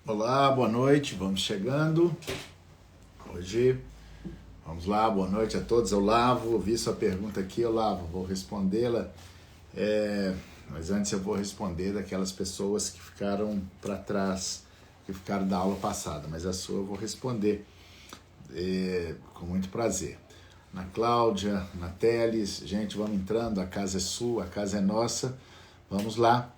Olá, boa noite, vamos chegando. Hoje, vamos lá, boa noite a todos. Eu vi sua pergunta aqui, Olavo, vou respondê-la. Mas antes eu vou responder daquelas pessoas que ficaram para trás, que ficaram da aula passada, mas a sua eu vou responder com muito prazer. Na Cláudia, na Teles, gente, vamos entrando, a casa é sua, a casa é nossa, vamos lá.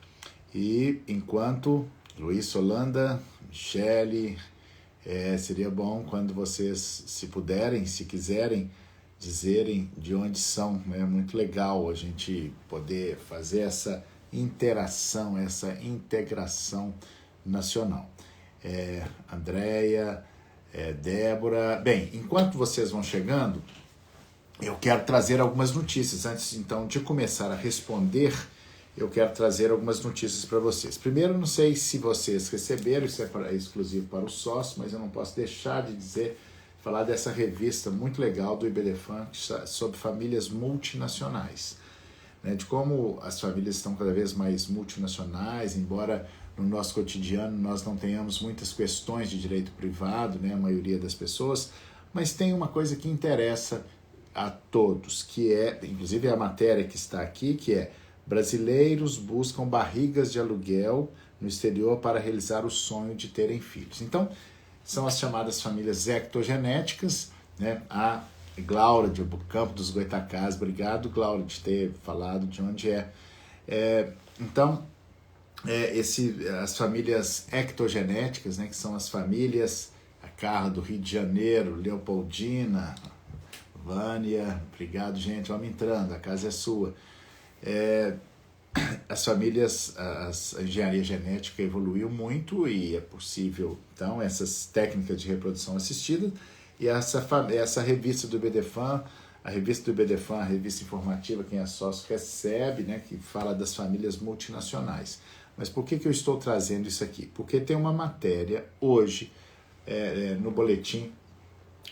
E enquanto Luiz Holanda, Michele, seria bom quando vocês, se puderem, se quiserem, dizerem de onde são. É muito legal a gente poder fazer essa interação, essa integração nacional. Andréia, Débora. Bem, enquanto vocês vão chegando, eu quero trazer algumas notícias. Antes, então, de começar a responder, eu quero trazer algumas notícias para vocês. Primeiro, não sei se vocês receberam, isso é exclusivo para o sócio, mas eu não posso deixar de falar dessa revista muito legal do IBDFAN sobre famílias multinacionais. De como as famílias estão cada vez mais multinacionais, embora no nosso cotidiano nós não tenhamos muitas questões de direito privado, a maioria das pessoas, mas tem uma coisa que interessa a todos, que é, inclusive a matéria que está aqui, que é: brasileiros buscam barrigas de aluguel no exterior para realizar o sonho de terem filhos. Então, são as chamadas famílias ectogenéticas, A Glaura de Campo dos Goitacás, obrigado, Glaura, de ter falado de onde é. Então, as famílias ectogenéticas, que são as famílias, a Carla do Rio de Janeiro, Leopoldina, Vânia, obrigado, gente, vamos entrando, a casa é sua. As famílias, a engenharia genética evoluiu muito e é possível, então, essas técnicas de reprodução assistida, e essa revista do IBDFAN, a revista informativa, quem é sócio recebe, que fala das famílias multinacionais. Mas por que eu estou trazendo isso aqui? Porque tem uma matéria hoje no boletim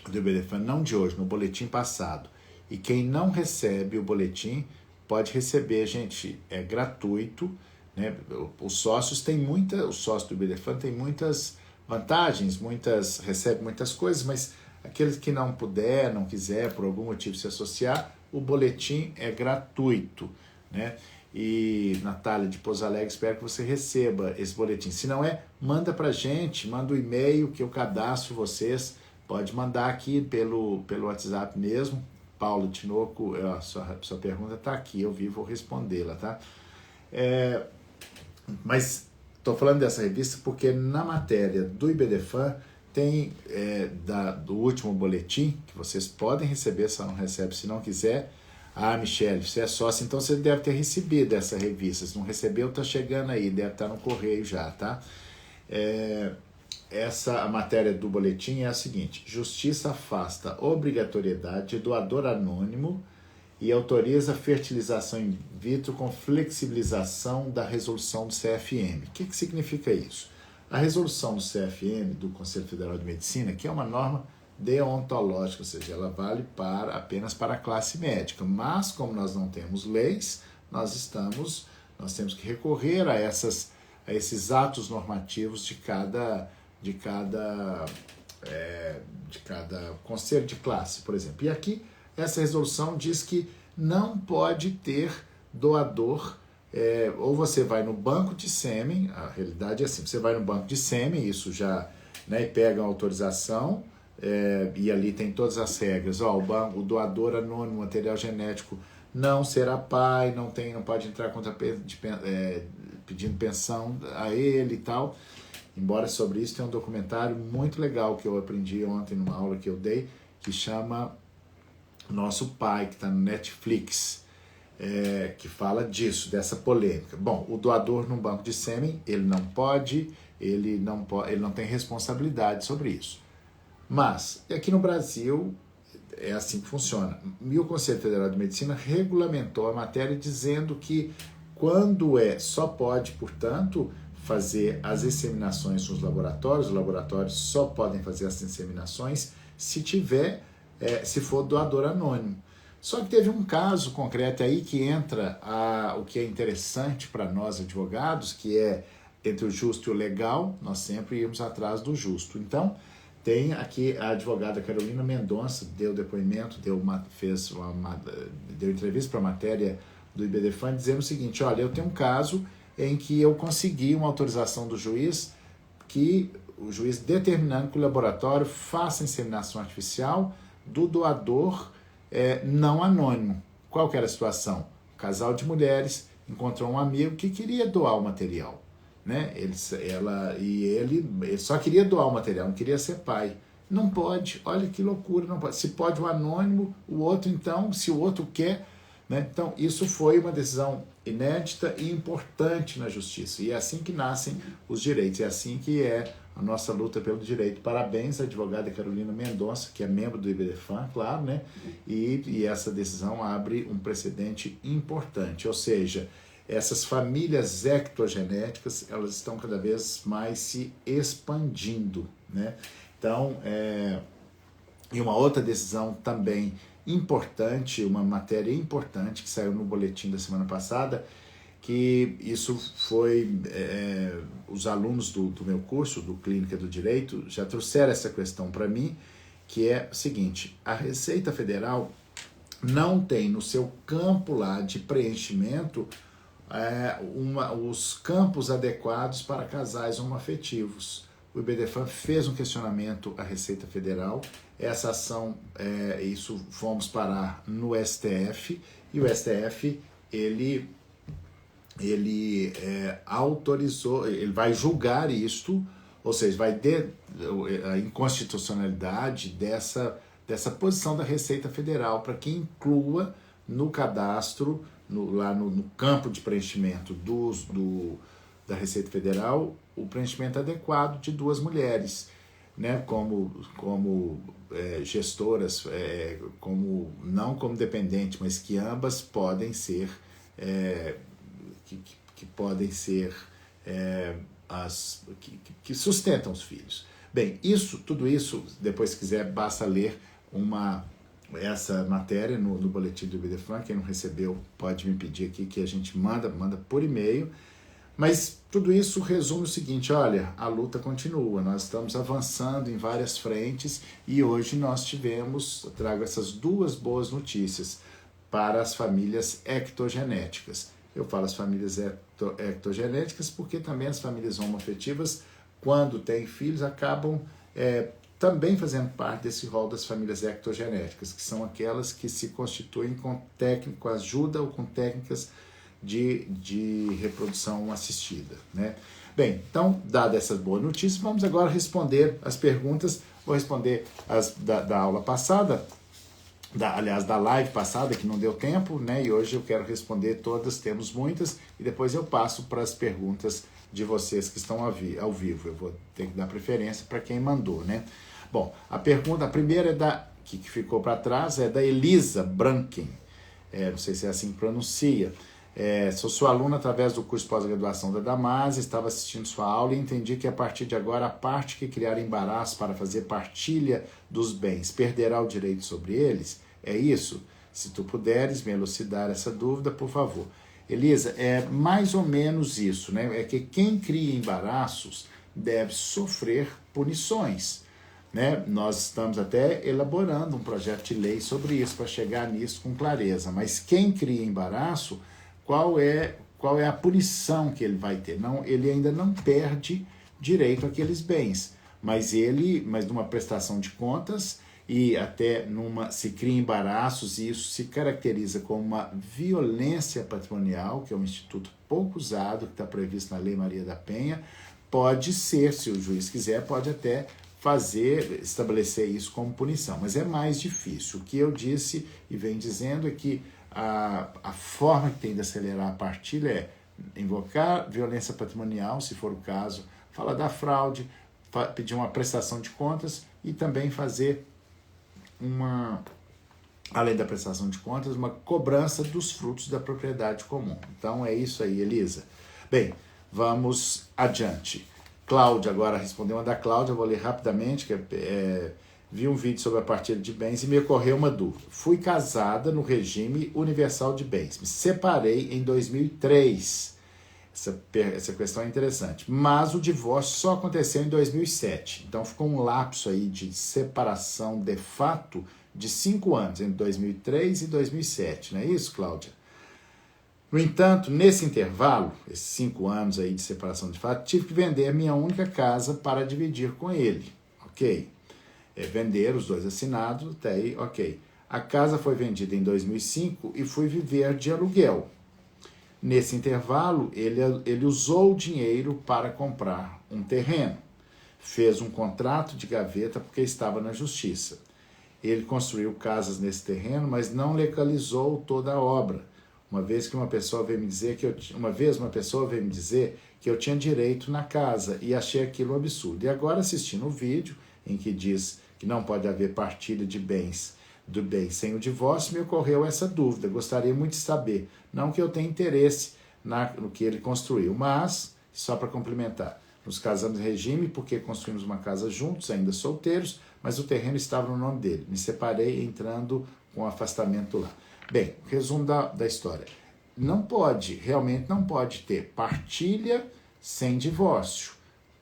do IBDFAN, não de hoje, no boletim passado, e quem não recebe o boletim pode receber, gente, é gratuito, Os sócios o sócio do IBDFAN tem muitas vantagens, recebe muitas coisas, mas aqueles que não puder, não quiser, por algum motivo se associar, o boletim é gratuito, E, Natália de Pouso Alegre, espero que você receba esse boletim. Se não manda pra gente, manda um e-mail que eu cadastro vocês, pode mandar aqui pelo WhatsApp mesmo. Paulo Tinoco, sua pergunta está aqui, eu vou respondê-la, tá? Mas estou falando dessa revista porque na matéria do IBDFAN tem do último boletim, que vocês podem receber, só não recebe se não quiser. Michele, você é sócia, então você deve ter recebido essa revista. Se não recebeu, está chegando aí, deve estar no correio já, tá? A matéria do boletim é a seguinte: Justiça afasta obrigatoriedade de doador anônimo e autoriza fertilização in vitro com flexibilização da resolução do CFM. O que significa isso? A resolução do CFM, do Conselho Federal de Medicina, que é uma norma deontológica, ou seja, ela vale apenas para a classe médica, mas como nós não temos leis, nós temos que recorrer a esses atos normativos de cada conselho de classe, por exemplo. E aqui, essa resolução diz que não pode ter doador, ou você vai no banco de sêmen, a realidade é assim, você vai no banco de sêmen, isso já, e pega a autorização, e ali tem todas as regras, o doador anônimo, material genético, não será pai, não pode entrar pedindo pensão a ele e tal. Embora sobre isso tem um documentário muito legal que eu aprendi ontem numa aula que eu dei, que chama Nosso Pai, que está no Netflix, que fala disso, dessa polêmica. Bom, o doador no banco de sêmen, ele não tem responsabilidade sobre isso. Mas, aqui no Brasil, é assim que funciona. E o Conselho Federal de Medicina regulamentou a matéria dizendo que quando só pode, portanto, fazer as inseminações nos laboratórios, os laboratórios só podem fazer as inseminações se for doador anônimo. Só que teve um caso concreto aí que entra o que é interessante para nós advogados, que é entre o justo e o legal, nós sempre íamos atrás do justo. Então, tem aqui a advogada Carolina Mendonça, deu depoimento, deu entrevista para a matéria do IBDFAN, dizendo o seguinte: olha, eu tenho um caso em que eu consegui uma autorização do juiz, que o juiz determinando que o laboratório faça inseminação artificial do doador não anônimo. Qual que era a situação? Um casal de mulheres encontrou um amigo que queria doar o material, né? Ele só queria doar o material, não queria ser pai. Não pode, olha que loucura, não pode. Se pode o anônimo, o outro então, se o outro quer, né? Então isso foi uma decisão inédita e importante na justiça, e é assim que nascem os direitos, é assim que é a nossa luta pelo direito. Parabéns à advogada Carolina Mendonça, que é membro do IBDFAN, claro, né? E essa decisão abre um precedente importante, ou seja, essas famílias ectogenéticas, elas estão cada vez mais se expandindo, né? Então, e uma outra decisão também importante, uma matéria importante que saiu no boletim da semana passada, que isso foi, os alunos do meu curso, do Clínica do Direito, já trouxeram essa questão para mim, que é o seguinte: a Receita Federal não tem no seu campo lá de preenchimento os campos adequados para casais homoafetivos. O IBDFAN fez um questionamento à Receita Federal, essa ação, isso fomos parar no STF, e o STF, ele autorizou, ele vai julgar isto, ou seja, vai a inconstitucionalidade dessa posição da Receita Federal para que inclua no cadastro, lá no campo de preenchimento da Receita Federal, o preenchimento adequado de duas mulheres, né, como gestoras, não como dependentes, mas que ambas podem ser, que podem ser que sustentam os filhos. Bem, tudo isso, depois se quiser, basta ler essa matéria no boletim do IBDFAN. Quem não recebeu pode me pedir aqui que a gente manda por e-mail. Mas tudo isso resume o seguinte: olha, a luta continua, nós estamos avançando em várias frentes, e hoje trago essas duas boas notícias para as famílias ectogenéticas. Eu falo as famílias ectogenéticas porque também as famílias homoafetivas, quando têm filhos, acabam também fazendo parte desse rol das famílias ectogenéticas, que são aquelas que se constituem com ajuda ou com técnicas de reprodução assistida, né? Bem, então, dada essas boas notícias, vamos agora responder as perguntas. Vou responder as da aula passada, da live passada, que não deu tempo, né? E hoje eu quero responder todas, temos muitas, e depois eu passo para as perguntas de vocês que estão ao vivo. Eu vou ter que dar preferência para quem mandou, né? Bom, a primeira que ficou para trás é da Elisa Branken. Não sei se é assim que pronuncia. Sou sua aluna através do curso de pós-graduação da Damásio, estava assistindo sua aula e entendi que a partir de agora a parte que criar embaraço para fazer partilha dos bens perderá o direito sobre eles? É isso? Se tu puderes me elucidar essa dúvida, por favor. Elisa, é mais ou menos isso, né? É que quem cria embaraços deve sofrer punições, né? Nós estamos até elaborando um projeto de lei sobre isso, para chegar nisso com clareza. Mas quem cria embaraço, qual é a punição que ele vai ter? Não, ele ainda não perde direito àqueles bens, mas numa prestação de contas, e até se cria embaraços, e isso se caracteriza como uma violência patrimonial, que é um instituto pouco usado, que está previsto na Lei Maria da Penha. Pode ser, se o juiz quiser, pode até estabelecer isso como punição, mas é mais difícil. O que eu disse e venho dizendo é que a forma que tem de acelerar a partilha é invocar violência patrimonial, se for o caso, falar da fraude, pedir uma prestação de contas, e também fazer além da prestação de contas, uma cobrança dos frutos da propriedade comum. Então é isso aí, Elisa. Bem, vamos adiante. Cláudia agora respondeu uma da Cláudia, eu vou ler rapidamente, vi um vídeo sobre a partilha de bens e me ocorreu uma dúvida. Fui casada no regime universal de bens, me separei em 2003. Essa questão é interessante. Mas o divórcio só aconteceu em 2007. Então ficou um lapso aí de separação de fato de 5 anos, entre 2003 e 2007. Não é isso, Cláudia? No entanto, nesse intervalo, esses 5 anos aí de separação de fato, tive que vender minha única casa para dividir com ele. Ok? Vender os 2 assinados, até aí, ok. A casa foi vendida em 2005 e fui viver de aluguel. Nesse intervalo, ele usou o dinheiro para comprar um terreno. Fez um contrato de gaveta porque estava na justiça. Ele construiu casas nesse terreno, mas não legalizou toda a obra. Uma vez uma pessoa veio me dizer que eu tinha direito na casa e achei aquilo um absurdo. E agora, assistindo o vídeo em que diz que não pode haver partilha de bens do bem sem o divórcio, me ocorreu essa dúvida. Gostaria muito de saber. Não que eu tenha interesse no que ele construiu, mas, só para complementar, nos casamos em regime porque construímos uma casa juntos, ainda solteiros, mas o terreno estava no nome dele. Me separei entrando com afastamento lá. Bem, resumo da história. Realmente não pode ter partilha sem divórcio,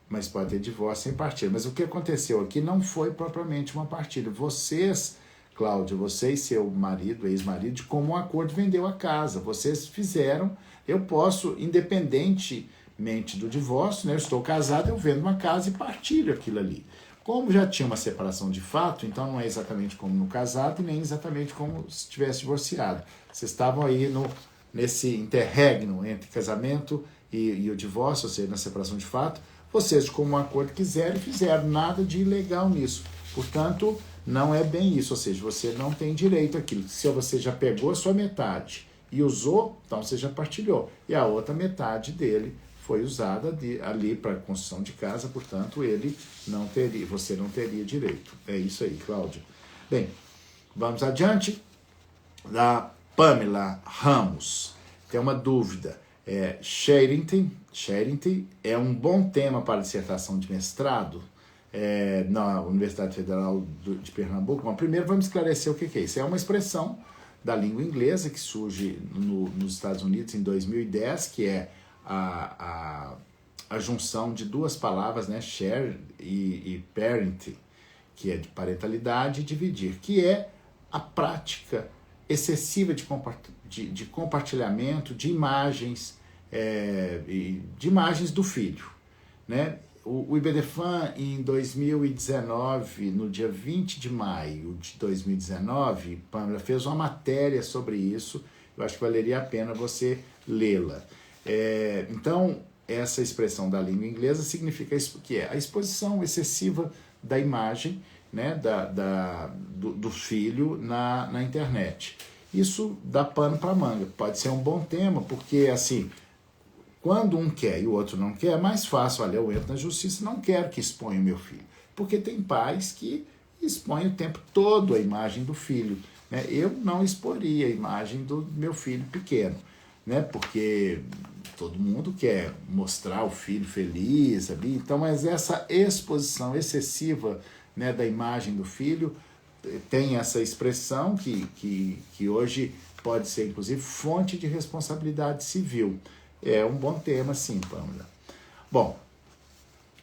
mas pode ter divórcio sem partilha. Mas o que aconteceu aqui não foi propriamente uma partilha. Vocês, Cláudia, você e seu marido, ex-marido, de comum acordo vendeu a casa. Vocês fizeram, eu posso, independentemente do divórcio, né, eu estou casado, eu vendo uma casa e partilho aquilo ali. Como já tinha uma separação de fato, então não é exatamente como no casado e nem exatamente como se tivesse divorciado. Vocês estavam aí nesse interregno entre casamento e o divórcio, ou seja, na separação de fato. Vocês, de comum acordo, quiseram e fizeram, nada de ilegal nisso. Portanto, não é bem isso, ou seja, você não tem direito àquilo. Se você já pegou a sua metade e usou, então você já partilhou. E a outra metade dele foi usada ali para construção de casa, portanto, você não teria direito. É isso aí, Cláudia. Bem, vamos adiante. Da Pamela Ramos. Tem uma dúvida. Charity é um bom tema para dissertação de mestrado na Universidade Federal de Pernambuco. Bom, primeiro vamos esclarecer o que é isso. É uma expressão da língua inglesa que surge nos Estados Unidos em 2010, que é a junção de 2 palavras, né, share e parent, que é de parentalidade, e dividir, que é a prática excessiva de compartilhamento de imagens, de imagens do filho, né? O IBDFAN, em 2019, no dia 20 de maio de 2019, Pamela fez uma matéria sobre isso. Eu acho que valeria a pena você lê-la. Então, essa expressão da língua inglesa significa que é a exposição excessiva da imagem, né, do filho na internet. Isso dá pano para manga. Pode ser um bom tema, porque assim, quando um quer e o outro não quer, é mais fácil. Olha, eu entro na justiça, não quero que exponha o meu filho. Porque tem pais que expõem o tempo todo a imagem do filho, né? Eu não exporia a imagem do meu filho pequeno, né? Porque todo mundo quer mostrar o filho feliz ali. Então, mas essa exposição excessiva, né, da imagem do filho tem essa expressão que hoje pode ser, inclusive, fonte de responsabilidade civil. É um bom tema, sim, Pamela. Bom,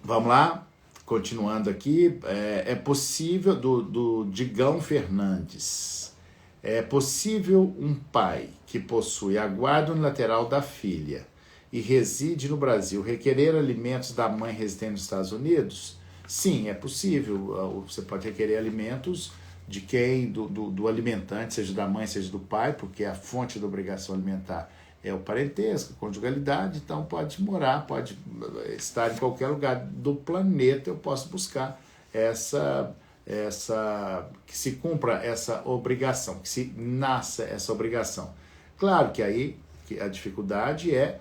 vamos lá, continuando aqui. É possível, do Digão Fernandes, é possível um pai que possui a guarda unilateral da filha e reside no Brasil requerer alimentos da mãe residente nos Estados Unidos? Sim, é possível. Você pode requerer alimentos de quem, do alimentante, seja da mãe, seja do pai, porque a fonte da obrigação alimentar é o parentesco, a conjugalidade, então pode estar em qualquer lugar do planeta, eu posso buscar que se cumpra essa obrigação, que se nasça essa obrigação. Claro que aí a dificuldade é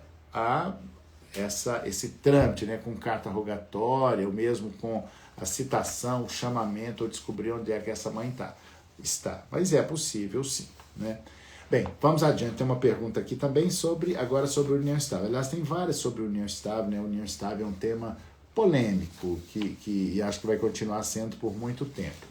esse trâmite, né, com carta rogatória, ou mesmo com a citação, o chamamento, ou descobrir onde é que essa mãe está. Mas é possível, sim, né? Bem, vamos adiante. Tem uma pergunta aqui também agora sobre união estável. Aliás, tem várias sobre união estável, né? União estável é um tema polêmico que acho que vai continuar sendo por muito tempo.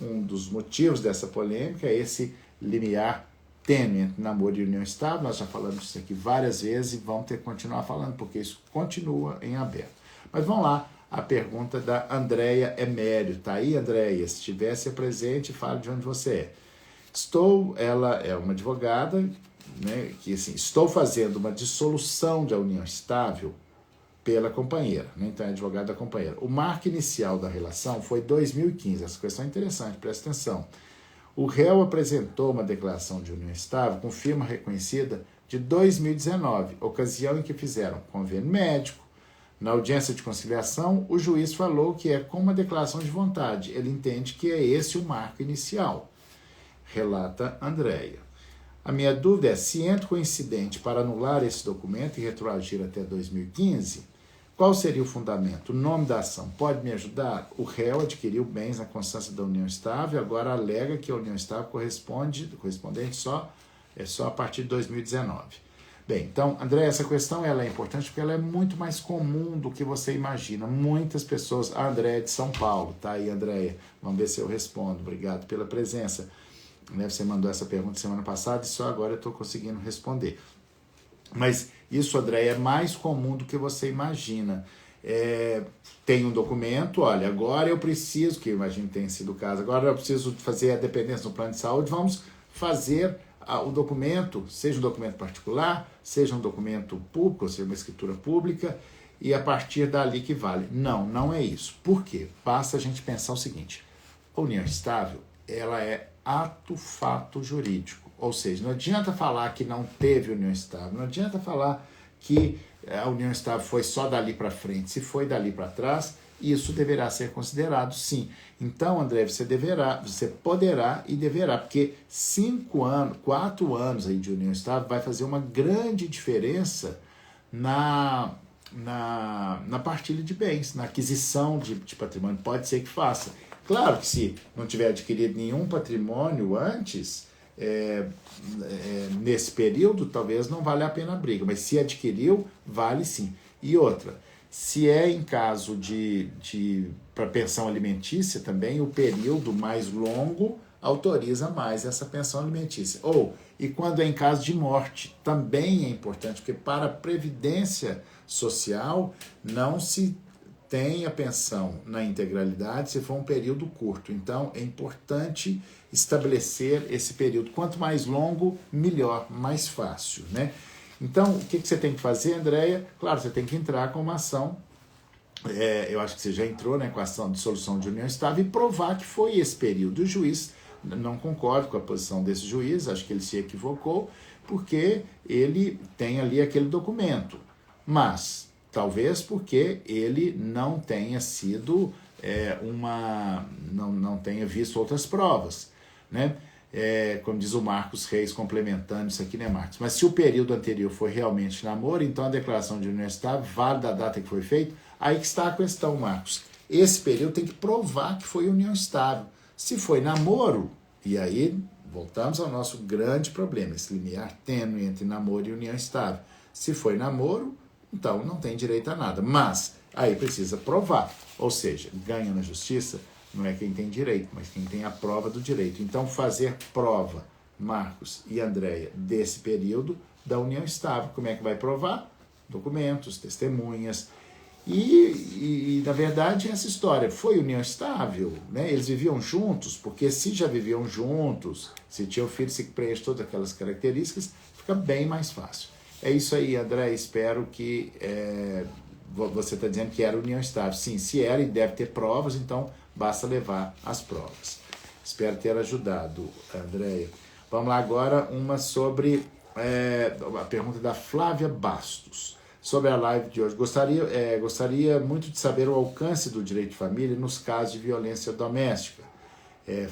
Um dos motivos dessa polêmica é esse limiar tênue entre namoro e união estável. Nós já falamos disso aqui várias vezes e vamos ter que continuar falando, porque isso continua em aberto. Mas vamos lá, a pergunta da Andréia Emério. Tá aí, Andréia? Se estivesse presente, fale de onde você é. Ela é uma advogada, né, que assim, estou fazendo uma dissolução da união estável pela companheira, né? Então é advogado da companheira. O marco inicial da relação foi 2015. Essa questão é interessante, presta atenção. O réu apresentou uma declaração de união estável com firma reconhecida de 2019, ocasião em que fizeram convênio médico. Na audiência de conciliação, o juiz falou que é com uma declaração de vontade. Ele entende que é esse o marco inicial. Relata Andréia. A minha dúvida é, se entra o incidente para anular esse documento e retroagir até 2015, qual seria o fundamento? O nome da ação pode me ajudar? O réu adquiriu bens na constância da união estável, agora alega que a união estável correspondente só a partir de 2019. Bem, então, André, essa questão ela é importante porque ela é muito mais comum do que você imagina. Muitas pessoas... A Andréia é de São Paulo, tá aí, Andréia? Vamos ver se eu respondo. Obrigado pela presença. Você mandou essa pergunta semana passada e só agora eu estou conseguindo responder. Mas isso, André, é mais comum do que você imagina. Tem um documento, olha, agora eu preciso, que eu imagino que tenha sido o caso, agora eu preciso fazer a dependência no plano de saúde, vamos fazer o documento, seja um documento particular, seja um documento público, ou seja, uma escritura pública, e a partir dali que vale. Não, não é isso. Por quê? Basta a gente pensar o seguinte, a união estável, ela é ato fato jurídico. Ou seja, não adianta falar que não teve união estável, não adianta falar que a união estável foi só dali para frente. Se foi dali para trás, isso deverá ser considerado, sim. Então, André, você poderá e deverá, porque 4 anos aí de união estável vai fazer uma grande diferença na partilha de bens, na aquisição de patrimônio. Pode ser que faça. Claro que se não tiver adquirido nenhum patrimônio antes, nesse período, talvez não vale a pena a briga, mas se adquiriu, vale sim. E outra, se é em caso para pensão alimentícia também, o período mais longo autoriza mais essa pensão alimentícia. E quando é em caso de morte, também é importante, porque para a previdência social não se tem a pensão na integralidade se for um período curto. Então, é importante estabelecer esse período. Quanto mais longo, melhor, mais fácil, né? Então, o que você tem que fazer, Andréia? Claro, você tem que entrar com uma ação, eu acho que você já entrou, né, com a ação de dissolução de união estável e provar que foi esse período. O juiz, não concordo com a posição desse juiz, acho que ele se equivocou, porque ele tem ali aquele documento. Mas talvez porque ele não tenha sido não tenha visto outras provas, né? Como diz o Marcos Reis, complementando isso aqui, né, Marcos? Mas se o período anterior foi realmente namoro, então a declaração de união estável vale da data que foi feito. Aí que está a questão, Marcos. Esse período tem que provar que foi união estável. Se foi namoro, e aí voltamos ao nosso grande problema, esse limiar tênue entre namoro e união estável. Se foi namoro, então não tem direito a nada, mas aí precisa provar, ou seja, ganha na justiça não é quem tem direito, mas quem tem a prova do direito. Então fazer prova, Marcos e Andréia, desse período da união estável, como é que vai provar? Documentos, testemunhas, e na verdade essa história foi união estável, né? Eles viviam juntos, porque se já viviam juntos, se tinham filhos, se preenche todas aquelas características, fica bem mais fácil. É isso aí, André, espero que você está dizendo que era união estável. Sim, se era e deve ter provas, então basta levar as provas. Espero ter ajudado, Andréia. Vamos lá agora, uma sobre a pergunta da Flávia Bastos, sobre a live de hoje. Gostaria muito de saber o alcance do direito de família nos casos de violência doméstica.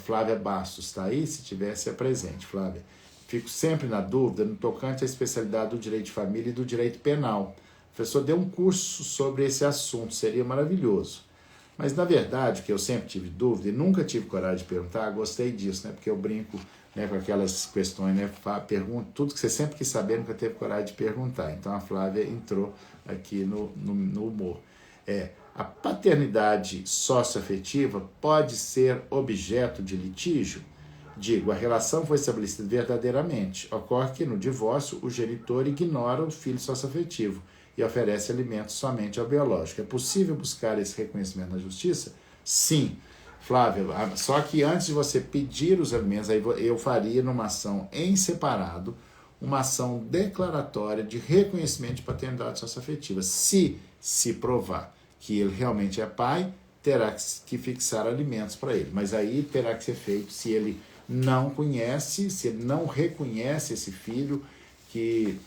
Flávia Bastos, está aí? Se tivesse, presente, Flávia. Fico sempre na dúvida no tocante à especialidade do direito de família e do direito penal. O professor deu um curso sobre esse assunto, seria maravilhoso. Mas, na verdade, o que eu sempre tive dúvida e nunca tive coragem de perguntar, gostei disso, né? Porque eu brinco, né, com aquelas questões, né? Pergunto tudo que você sempre quis saber, nunca teve coragem de perguntar. Então, a Flávia entrou aqui no humor. A paternidade socioafetiva pode ser objeto de litígio? Digo, a relação foi estabelecida verdadeiramente. Ocorre que no divórcio o genitor ignora o filho socioafetivo e oferece alimentos somente ao biológico. É possível buscar esse reconhecimento na justiça? Sim. Flávia, só que antes de você pedir os alimentos, aí eu faria numa ação em separado, uma ação declaratória de reconhecimento de paternidade socioafetiva. Se provar que ele realmente é pai, terá que fixar alimentos para ele. Mas aí terá que ser feito se ele não conhece, se ele não reconhece esse filho que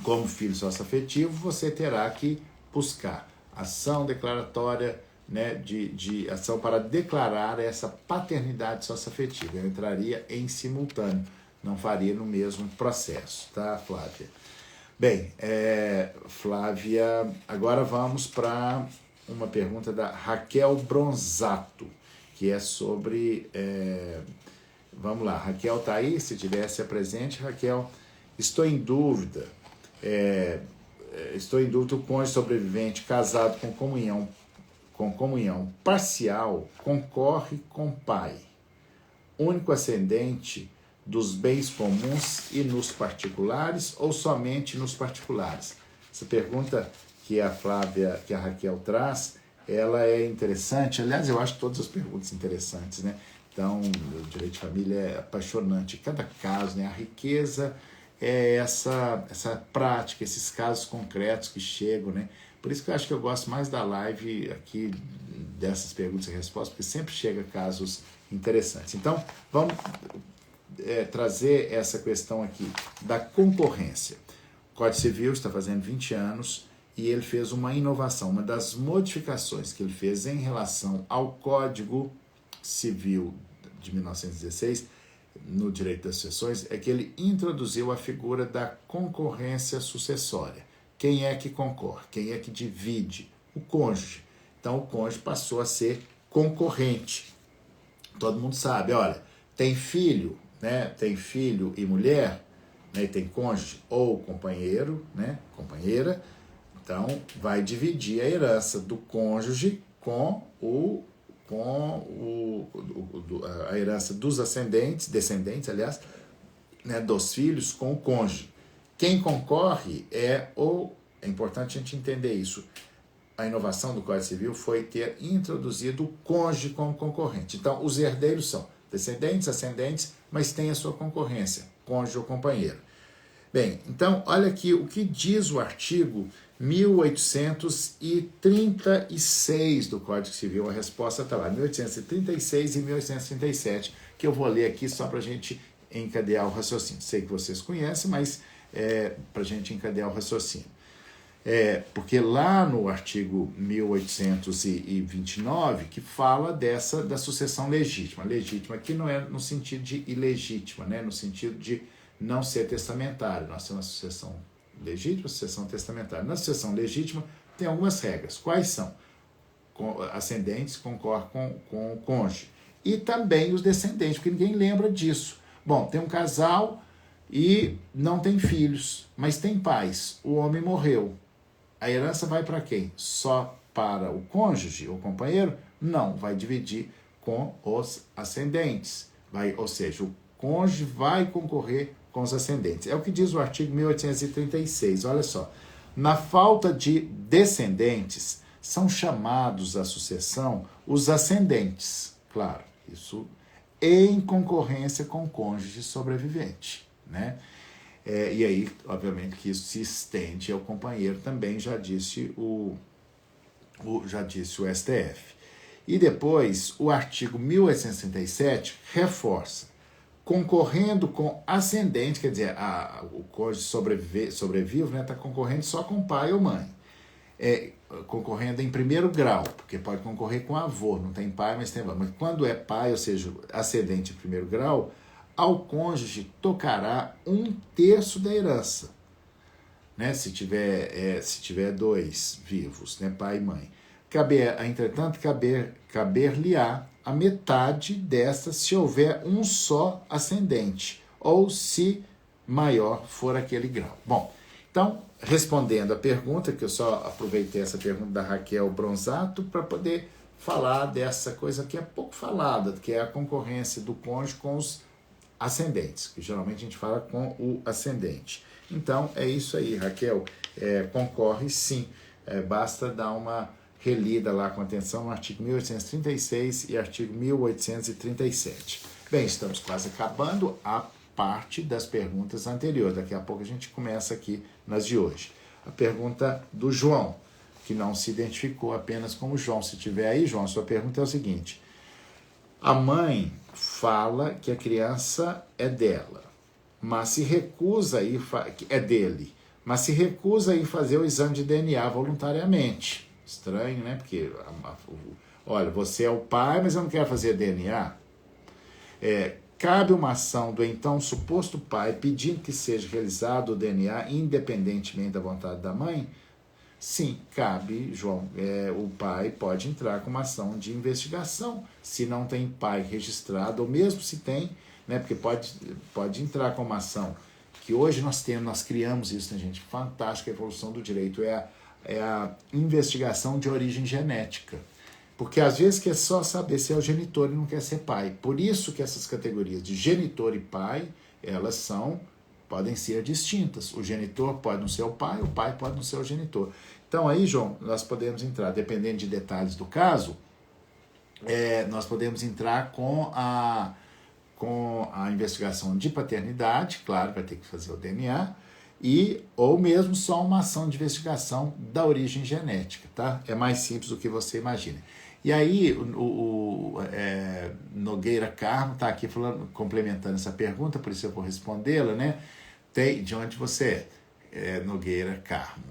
como filho socioafetivo, você terá que buscar ação declaratória, né, de ação para declarar essa paternidade socioafetiva. Eu entraria em simultâneo, não faria no mesmo processo, tá, Flávia? Bem, Flávia, agora vamos para uma pergunta da Raquel Bronzato, que é sobre... vamos lá, Raquel está aí? Se tivesse presente, Raquel, estou em dúvida. Estou em dúvida, o cônjuge sobrevivente casado com comunhão parcial concorre com o pai, único ascendente dos bens comuns e nos particulares ou somente nos particulares? Essa pergunta que a Flávia, que a Raquel traz, ela é interessante. Aliás, eu acho todas as perguntas interessantes, né? Então, o direito de família é apaixonante. Cada caso, né? A riqueza é essa prática, esses casos concretos que chegam, né? Por isso que eu acho que eu gosto mais da live aqui, dessas perguntas e respostas, porque sempre chega casos interessantes. Então, vamos trazer essa questão aqui da concorrência. O Código Civil está fazendo 20 anos e ele fez uma inovação. Uma das modificações que ele fez em relação ao Código Civil de 1916, no direito das sucessões, é que ele introduziu a figura da concorrência sucessória. Quem é que concorre? Quem é que divide? O cônjuge. Então, o cônjuge passou a ser concorrente. Todo mundo sabe, olha, tem filho, né? Tem filho e mulher, né? E tem cônjuge ou companheiro, né? Companheira. Então, vai dividir a herança do cônjuge com a herança dos descendentes, aliás, né, dos filhos com o cônjuge. Quem concorre é importante a gente entender isso. A inovação do Código Civil foi ter introduzido o cônjuge como concorrente. Então, os herdeiros são descendentes, ascendentes, mas tem a sua concorrência, cônjuge ou companheiro. Bem, então, olha aqui o que diz o artigo 1836 do Código Civil. A resposta está lá, 1836 e 1837, que eu vou ler aqui só para a gente encadear o raciocínio. Sei que vocês conhecem, mas para a gente encadear o raciocínio. Porque lá no artigo 1829, que fala da sucessão legítima. Legítima aqui não é no sentido de ilegítima, né? No sentido de não ser testamentário. Nós temos a sucessão legítima, a sucessão testamentária. Na sucessão legítima tem algumas regras. Quais são? Ascendentes concorrem com o cônjuge. E também os descendentes, porque ninguém lembra disso. Bom, tem um casal e não tem filhos, mas tem pais. O homem morreu. A herança vai para quem? Só para o cônjuge ou companheiro? Não, vai dividir com os ascendentes. Ou seja, o cônjuge vai concorrer com os ascendentes. É o que diz o artigo 1836. Olha só. Na falta de descendentes, são chamados à sucessão os ascendentes. Claro, isso em concorrência com o cônjuge sobrevivente, né? E aí, obviamente, que isso se estende ao companheiro também, já disse o STF. E depois, o artigo 1867 reforça, concorrendo com ascendente, quer dizer, o cônjuge sobrevive, né, está concorrendo só com pai ou mãe. Concorrendo em primeiro grau, porque pode concorrer com avô, não tem pai, mas tem avô. Mas quando é pai, ou seja, ascendente em primeiro grau, ao cônjuge tocará 1/3 da herança, né? Se tiver dois vivos, né? Pai e mãe. Entretanto, caber-lhe-á a metade desta se houver um só ascendente, ou se maior for aquele grau. Bom, então, respondendo a pergunta, que eu só aproveitei essa pergunta da Raquel Bronzato para poder falar dessa coisa que é pouco falada, que é a concorrência do cônjuge com os ascendentes, que geralmente a gente fala com o ascendente. Então, é isso aí, Raquel. Concorre sim. Basta dar uma relida lá com atenção no artigo 1836 e artigo 1837. Bem, estamos quase acabando a parte das perguntas anteriores. Daqui a pouco a gente começa aqui nas de hoje. A pergunta do João, que não se identificou apenas como João. Se tiver aí, João, sua pergunta é o seguinte: a mãe fala que a criança é dela, mas se recusa a ir é dele, mas se recusa a ir fazer o exame de DNA voluntariamente. Estranho, né? Porque, olha, você é o pai, mas eu não quero fazer DNA. Cabe uma ação do então suposto pai pedindo que seja realizado o DNA independentemente da vontade da mãe? Sim, cabe, João. O pai pode entrar com uma ação de investigação, se não tem pai registrado, ou mesmo se tem, né, porque pode entrar com uma ação, que hoje nós criamos isso, né, gente? Fantástica a evolução do direito, é a investigação de origem genética. Porque às vezes quer só saber se é o genitor e não quer ser pai. Por isso que essas categorias de genitor e pai, elas podem ser distintas. O genitor pode não ser o pai pode não ser o genitor. Então aí, João, nós podemos entrar, dependendo de detalhes do caso, nós podemos entrar com a investigação de paternidade, claro, vai ter que fazer o DNA, ou mesmo só uma ação de investigação da origem genética, tá? É mais simples do que você imagina. E aí, o Nogueira Carmo está aqui complementando essa pergunta, por isso eu vou respondê-la, né? De onde você Nogueira Carmo.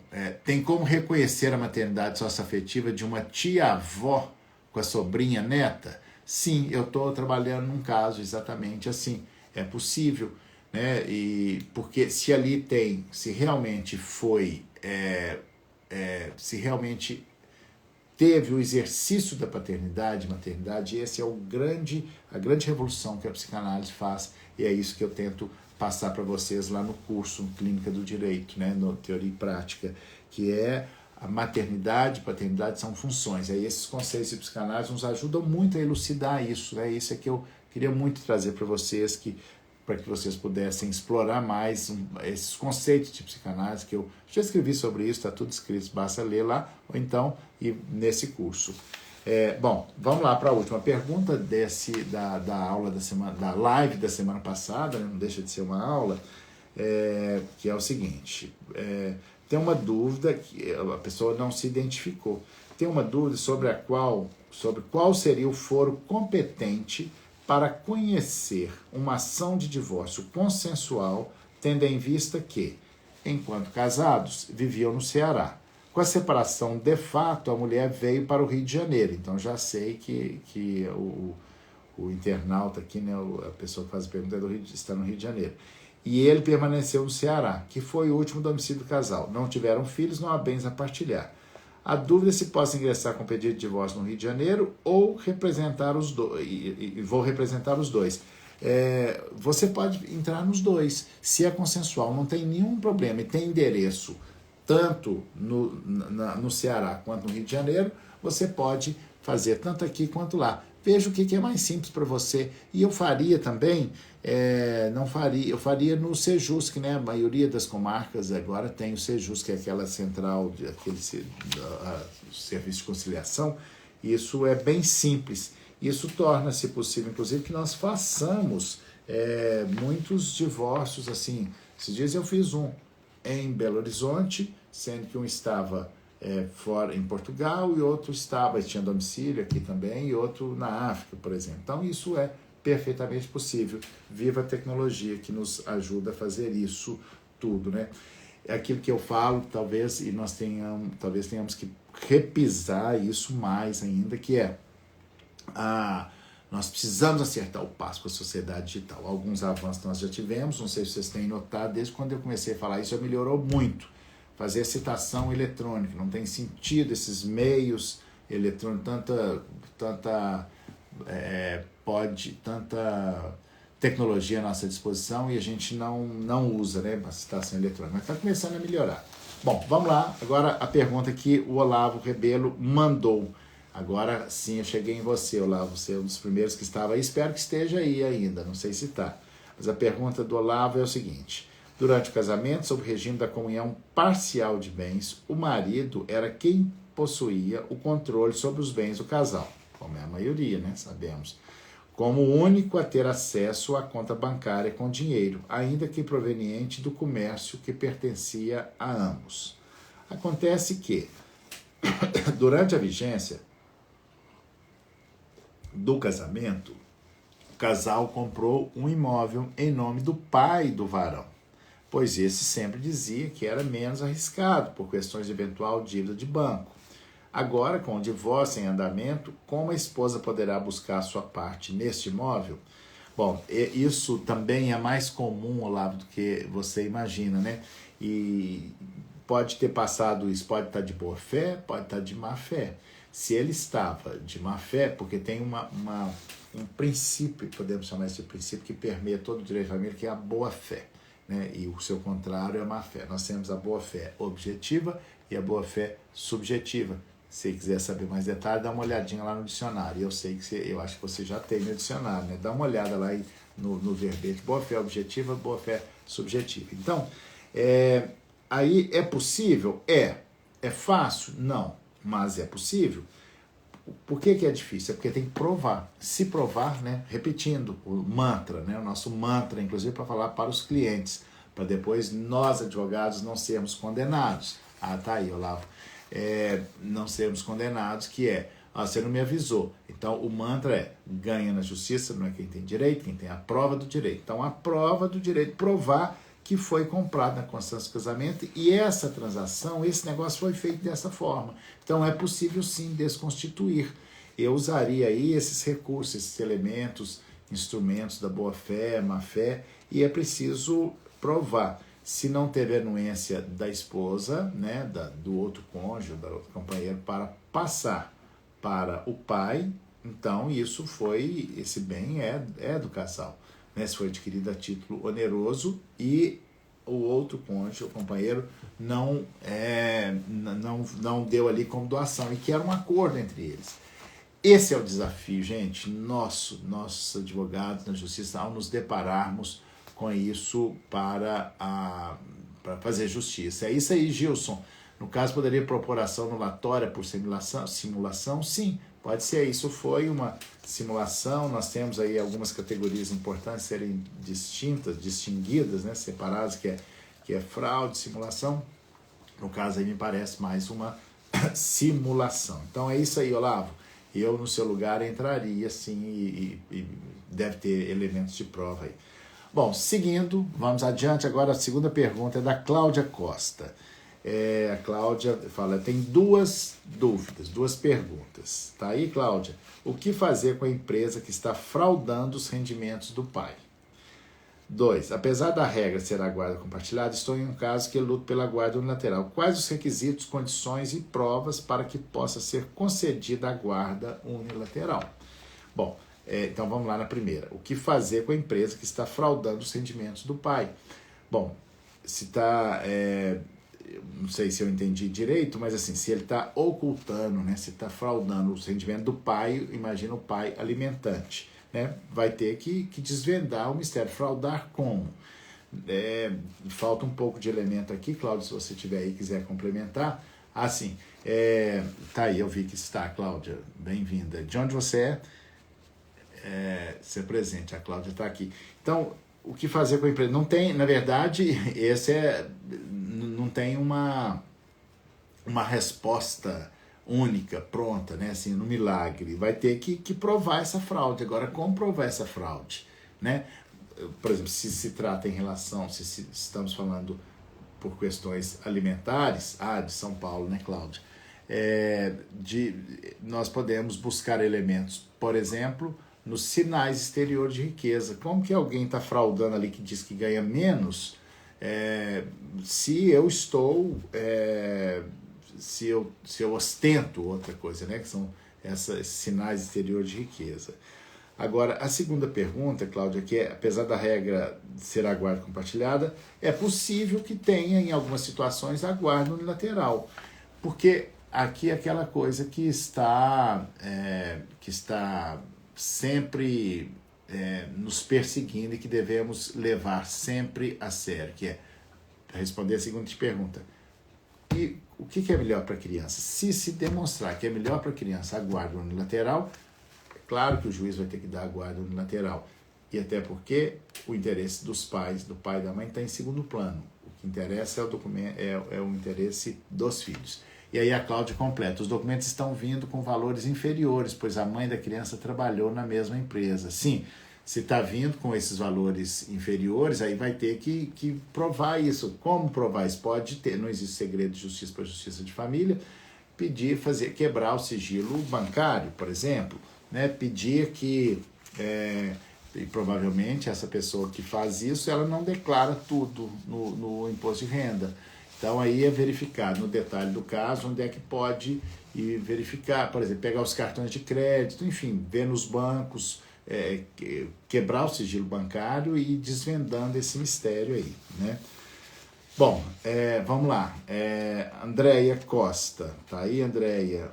Tem como reconhecer a maternidade socioafetiva de uma tia-avó com a sobrinha neta? Sim, eu estou trabalhando num caso exatamente assim. É possível, né? Porque se realmente foi, se realmente teve o exercício da paternidade, maternidade, esse é a grande revolução que a psicanálise faz, e é isso que eu tento passar para vocês lá no curso Clínica do Direito, né, no Teoria e Prática, que é a maternidade e paternidade são funções. Aí esses conceitos de psicanálise nos ajudam muito a elucidar isso, né? Isso é que eu queria muito trazer para vocês, para que vocês pudessem explorar mais esses conceitos de psicanálise, que eu já escrevi sobre isso, está tudo escrito, basta ler lá, ou então ir nesse curso. Bom, vamos lá para a última pergunta da aula da semana, da live da semana passada, né? Não deixa de ser uma aula, que é o seguinte: tem uma dúvida que a pessoa não se identificou. Tem uma dúvida sobre qual seria o foro competente para conhecer uma ação de divórcio consensual, tendo em vista que, enquanto casados, viviam no Ceará. Com a separação de fato, a mulher veio para o Rio de Janeiro. Então já sei que o internauta aqui, né, a pessoa que faz a pergunta está no Rio de Janeiro. E ele permaneceu no Ceará, que foi o último domicílio do casal. Não tiveram filhos, não há bens a partilhar. A dúvida é se posso ingressar com pedido de divórcio no Rio de Janeiro ou representar os dois, e vou representar os dois. Você pode entrar nos dois, se é consensual, não tem nenhum problema, e tem endereço tanto no Ceará quanto no Rio de Janeiro, você pode fazer tanto aqui quanto lá. Veja o que é mais simples para você. E eu faria também, eu faria no Sejusc, né? A maioria das comarcas agora tem o Sejusc, que é aquela central, aquele serviço de conciliação. Isso é bem simples. Isso torna-se possível, inclusive, que nós façamos muitos divórcios assim. Esses dias eu fiz um em Belo Horizonte, sendo que um estava fora em Portugal e outro tinha domicílio aqui também, e outro na África, por exemplo. Então isso é perfeitamente possível. Viva a tecnologia que nos ajuda a fazer isso tudo, né? É aquilo que eu falo, talvez tenhamos que repisar isso mais ainda, que nós precisamos acertar o passo com a sociedade digital. Alguns avanços nós já tivemos, não sei se vocês têm notado, desde quando eu comecei a falar isso já melhorou muito. Fazer a citação eletrônica, não tem sentido esses meios eletrônicos, tanta tecnologia à nossa disposição e a gente não usa, né, a citação eletrônica, mas está começando a melhorar. Bom, vamos lá, agora a pergunta que o Olavo Rebelo mandou. Agora sim, eu cheguei em você, Olavo. Você é um dos primeiros que estava aí. Espero que esteja aí ainda, não sei se está. Mas a pergunta do Olavo é o seguinte. Durante o casamento, sob o regime da comunhão parcial de bens, o marido era quem possuía o controle sobre os bens do casal, como é a maioria, né? Sabemos. Como o único a ter acesso à conta bancária com dinheiro, ainda que proveniente do comércio que pertencia a ambos. Acontece que, durante a vigência do casamento, o casal comprou um imóvel em nome do pai do varão, pois esse sempre dizia que era menos arriscado por questões de eventual dívida de banco. Agora, com o divórcio em andamento, como a esposa poderá buscar sua parte neste imóvel? Bom, isso também é mais comum, Olavo, do que você imagina, né? E pode ter passado isso, pode estar de boa fé, pode estar de má fé. Se ele estava de má fé, porque tem um princípio, podemos chamar esse princípio, que permeia todo o direito de família, que é a boa fé, né? E o seu contrário é a má fé. Nós temos a boa fé objetiva e a boa fé subjetiva. Se quiser saber mais detalhes, dá uma olhadinha lá no dicionário. Eu acho que você já tem no dicionário, né? Dá uma olhada lá no verbete. Boa fé objetiva, boa fé subjetiva. Então, aí é possível? É fácil? Não, mas é possível. Por que é difícil? É porque tem que provar. Se provar, né? Repetindo o mantra, né? O nosso mantra, inclusive, para falar para os clientes, para depois nós, advogados, não sermos condenados. Ah, tá aí, Olavo. Não sermos condenados, que você não me avisou. Então, o mantra é, ganha na justiça, não é quem tem direito, quem tem a prova do direito. Então, a prova do direito, provar que foi comprado na constância do casamento e essa transação, esse negócio foi feito dessa forma. Então, é possível, sim, desconstituir. Eu usaria aí esses recursos, esses elementos, instrumentos da boa-fé, má-fé, e é preciso provar. Se não teve anuência da esposa, né, do outro cônjuge, do outro companheiro, para passar para o pai, então esse bem é do casal. Né, se foi adquirido a título oneroso e o outro cônjuge, o companheiro, não deu ali como doação, e que era um acordo entre eles. Esse é o desafio, gente, nossos advogados na justiça, ao nos depararmos com isso para fazer justiça. É isso aí, Gilson. No caso, poderia propor ação anulatória por simulação? Sim, pode ser. Isso foi uma simulação. Nós temos aí algumas categorias importantes serem distinguidas, né, separadas, que é fraude, simulação. No caso, aí me parece mais uma simulação. Então, é isso aí, Olavo. Eu, no seu lugar, entraria, sim, e deve ter elementos de prova aí. Bom, seguindo, vamos adiante. Agora a segunda pergunta é da Cláudia Costa. A Cláudia fala, tem duas dúvidas, duas perguntas. Tá aí, Cláudia? O que fazer com a empresa que está fraudando os rendimentos do pai? 2. Apesar da regra ser a guarda compartilhada, estou em um caso que luto pela guarda unilateral. Quais os requisitos, condições e provas para que possa ser concedida a guarda unilateral? Bom, então vamos lá na primeira. O que fazer com a empresa que está fraudando os rendimentos do pai? Bom, se está... não sei se eu entendi direito, mas assim, se ele está ocultando, né, se está fraudando os rendimentos do pai, imagina o pai alimentante, né, vai ter que desvendar o mistério. Fraudar como? Falta um pouco de elemento aqui, Cláudia, se você tiver aí e quiser complementar. Assim, tá aí, eu vi que está, Cláudia, bem-vinda. De onde você ser presente, a Cláudia está aqui. Então, o que fazer com a empresa? Não tem, na verdade, não tem uma resposta única, pronta, né? Assim, no milagre. Vai ter que provar essa fraude. Agora, como provar essa fraude? Né? Por exemplo, se se trata em relação, se estamos falando por questões alimentares, de São Paulo, né, Cláudia? Nós podemos buscar elementos, por exemplo, nos sinais exteriores de riqueza. Como que alguém está fraudando ali que diz que ganha menos, se eu estou, se eu ostento outra coisa, né? Que são esses sinais exteriores de riqueza. Agora, a segunda pergunta, Cláudia, que apesar da regra ser a guarda compartilhada, é possível que tenha, em algumas situações, a guarda unilateral. Porque aqui é aquela coisa que está sempre nos perseguindo e que devemos levar sempre a sério, que é responder a seguinte pergunta: e o que é melhor para a criança? Se demonstrar que é melhor para a criança a guarda unilateral, é claro que o juiz vai ter que dar a guarda unilateral. E até porque o interesse dos pais, do pai e da mãe, está em segundo plano. O que interessa é o documento, é o interesse dos filhos. E aí a Cláudia completa: os documentos estão vindo com valores inferiores, pois a mãe da criança trabalhou na mesma empresa. Sim, se está vindo com esses valores inferiores, aí vai ter que provar isso. Como provar isso? Pode ter, não existe segredo de justiça para justiça de família, pedir, quebrar o sigilo bancário, por exemplo, né? Pedir que, e provavelmente essa pessoa que faz isso, ela não declara tudo no imposto de renda. Então aí é verificar no detalhe do caso onde é que pode ir verificar, por exemplo, pegar os cartões de crédito, enfim, ver nos bancos, quebrar o sigilo bancário e ir desvendando esse mistério aí, né? Bom, vamos lá. Andréia Costa, tá aí, Andréia?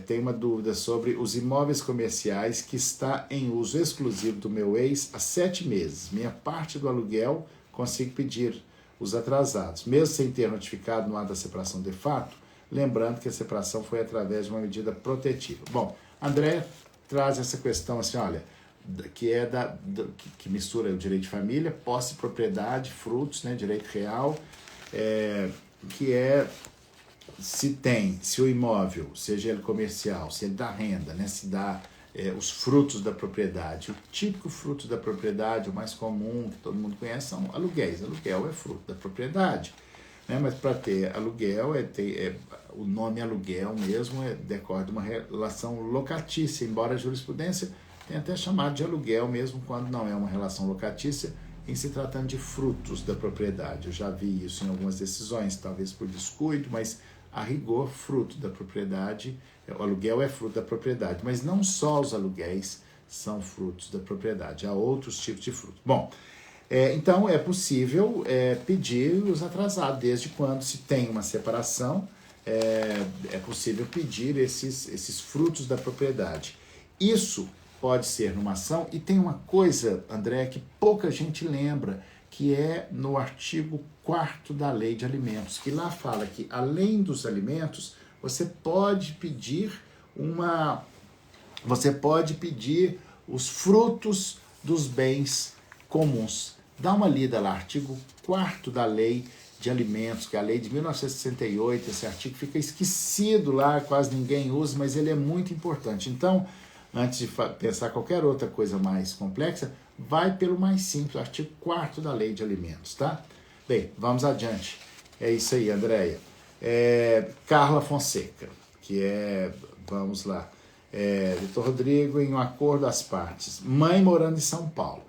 Tem uma dúvida sobre os imóveis comerciais que está em uso exclusivo do meu ex há 7 meses. Minha parte do aluguel consigo pedir os atrasados, mesmo sem ter notificado no ato da separação de fato, lembrando que a separação foi através de uma medida protetiva. Bom, Andréia traz essa questão assim, olha, que mistura o direito de família, posse, propriedade, frutos, né, direito real, que é se o imóvel, seja ele comercial, se ele dá renda, né, se dá os frutos da propriedade. O típico fruto da propriedade, o mais comum, que todo mundo conhece, são aluguéis. Aluguel é fruto da propriedade, né? Mas para ter aluguel, o nome aluguel mesmo decorre de uma relação locatícia, embora a jurisprudência tenha até chamado de aluguel mesmo quando não é uma relação locatícia, em se tratando de frutos da propriedade. Eu já vi isso em algumas decisões, talvez por descuido, mas a rigor, fruto da propriedade, o aluguel é fruto da propriedade, mas não só os aluguéis são frutos da propriedade, há outros tipos de frutos. Bom, então é possível pedir os atrasados, desde quando se tem uma separação, é possível pedir esses frutos da propriedade. Isso pode ser numa ação, e tem uma coisa, André, que pouca gente lembra, que é no artigo 4º da Lei de Alimentos, que lá fala que, além dos alimentos, você pode pedir os frutos dos bens comuns. Dá uma lida lá, artigo 4º da Lei de Alimentos, que é a lei de 1968, esse artigo fica esquecido lá, quase ninguém usa, mas ele é muito importante. Então, antes de pensar qualquer outra coisa mais complexa, vai pelo mais simples, artigo 4º da Lei de Alimentos, tá? Bem, vamos adiante. É isso aí, Andréia. Carla Fonseca, vamos lá, Vitor Rodrigo, em um acordo das partes, mãe morando em São Paulo,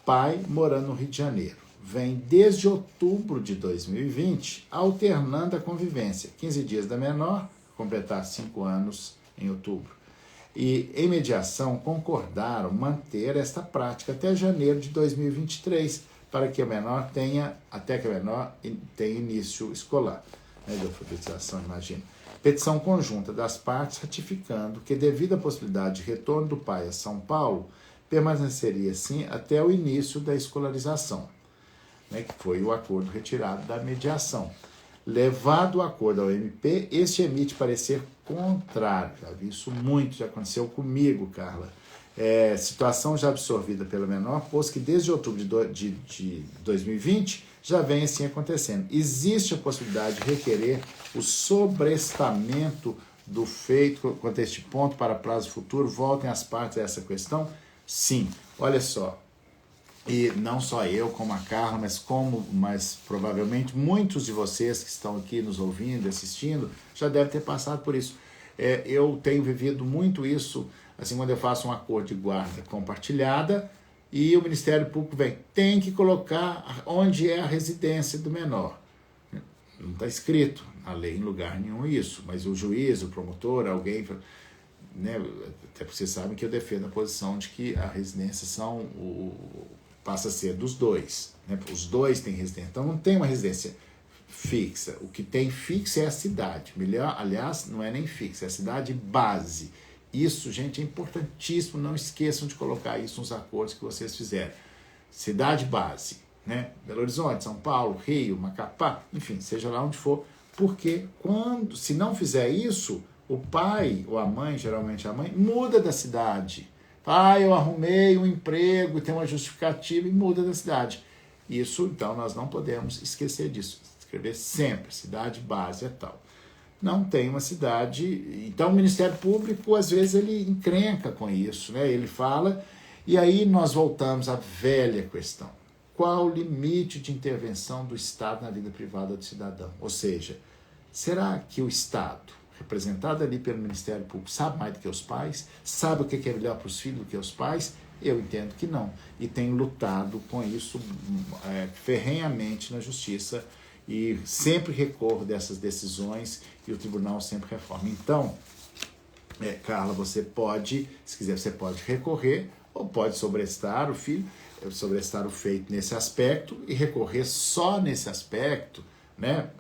pai morando no Rio de Janeiro, vem desde outubro de 2020, alternando a convivência, 15 dias da menor, completar 5 anos em outubro. E, em mediação, concordaram manter esta prática até janeiro de 2023, para que a menor tenha início escolar, né, de alfabetização, imagina. Petição conjunta das partes ratificando que, devido à possibilidade de retorno do pai a São Paulo, permaneceria assim até o início da escolarização, né, que foi o acordo retirado da mediação. Levado o acordo ao MP, este emite parecer contrário. Já vi isso muito, já aconteceu comigo, Carla. Situação já absorvida pela menor, pois que desde outubro de 2020 já vem assim acontecendo. Existe a possibilidade de requerer o sobrestamento do feito quanto a este ponto para prazo futuro? Voltem as partes a essa questão? Sim. Olha só. E não só eu, como a Carla, mas provavelmente muitos de vocês que estão aqui nos ouvindo, assistindo, já devem ter passado por isso. Eu tenho vivido muito isso, assim, quando eu faço um acordo de guarda compartilhada e o Ministério Público tem que colocar onde é a residência do menor. Não está escrito na lei em lugar nenhum isso, mas o juiz, o promotor, alguém, né, até porque vocês sabem que eu defendo a posição de que a residência passa a ser dos dois, né? Os dois têm residência, então não tem uma residência fixa. O que tem fixa é a cidade. Melhor, aliás, não é nem fixa, é a cidade base. Isso, gente, é importantíssimo. Não esqueçam de colocar isso nos acordos que vocês fizerem. Cidade base, né? Belo Horizonte, São Paulo, Rio, Macapá, enfim, seja lá onde for. Porque se não fizer isso, o pai ou a mãe, geralmente a mãe, muda da cidade. Eu arrumei um emprego, tem uma justificativa e muda da cidade. Isso, então, nós não podemos esquecer disso. Escrever sempre, cidade base é tal. Não tem uma cidade... Então, o Ministério Público, às vezes, ele encrenca com isso, né? Ele fala... E aí nós voltamos à velha questão. Qual o limite de intervenção do Estado na vida privada do cidadão? Ou seja, será que o Estado, representado ali pelo Ministério Público, sabe mais do que os pais? Sabe o que é melhor para os filhos do que os pais? Eu entendo que não. E tenho lutado com isso ferrenhamente na Justiça e sempre recorro dessas decisões e o tribunal sempre reforma. Então, Carla, você pode, se quiser, você pode recorrer ou pode sobrestar o feito nesse aspecto e recorrer só nesse aspecto, né?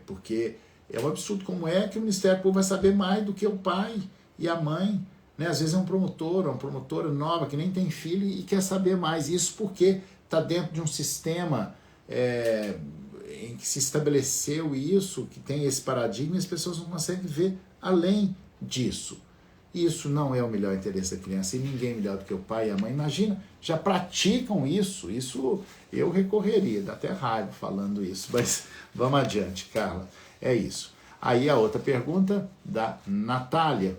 Porque é um absurdo como é que o Ministério Público vai saber mais do que o pai e a mãe, né? Às vezes é um promotor, uma promotora nova que nem tem filho e quer saber mais. Isso porque está dentro de um sistema em que se estabeleceu isso, que tem esse paradigma e as pessoas não conseguem ver além disso. Isso não é o melhor interesse da criança e ninguém melhor do que o pai e a mãe. Imagina, já praticam isso. Isso eu recorreria, dá até raiva falando isso, mas vamos adiante, Carla. É isso. Aí a outra pergunta da Natália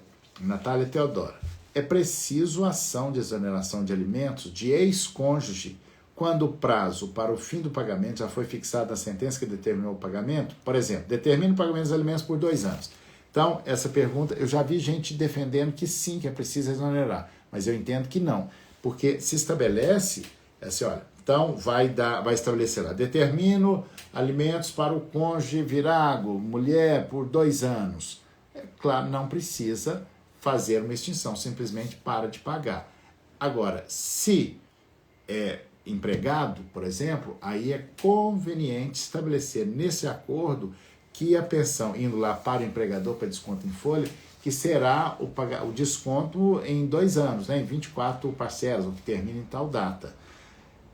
Teodora. É preciso ação de exoneração de alimentos de ex-cônjuge quando o prazo para o fim do pagamento já foi fixado na sentença que determinou o pagamento? Por exemplo, determina o pagamento dos alimentos por 2 anos. Então, essa pergunta, eu já vi gente defendendo que sim, que é preciso exonerar, mas eu entendo que não, porque se estabelece, assim, olha, então vai estabelecer lá, determino alimentos para o cônjuge virago, mulher, por 2 anos. É claro, não precisa fazer uma extinção, simplesmente para de pagar. Agora, se é empregado, por exemplo, aí é conveniente estabelecer nesse acordo que a pensão, indo lá para o empregador, para desconto em folha, que será o desconto em 2 anos, né, em 24 parcelas, o que termina em tal data.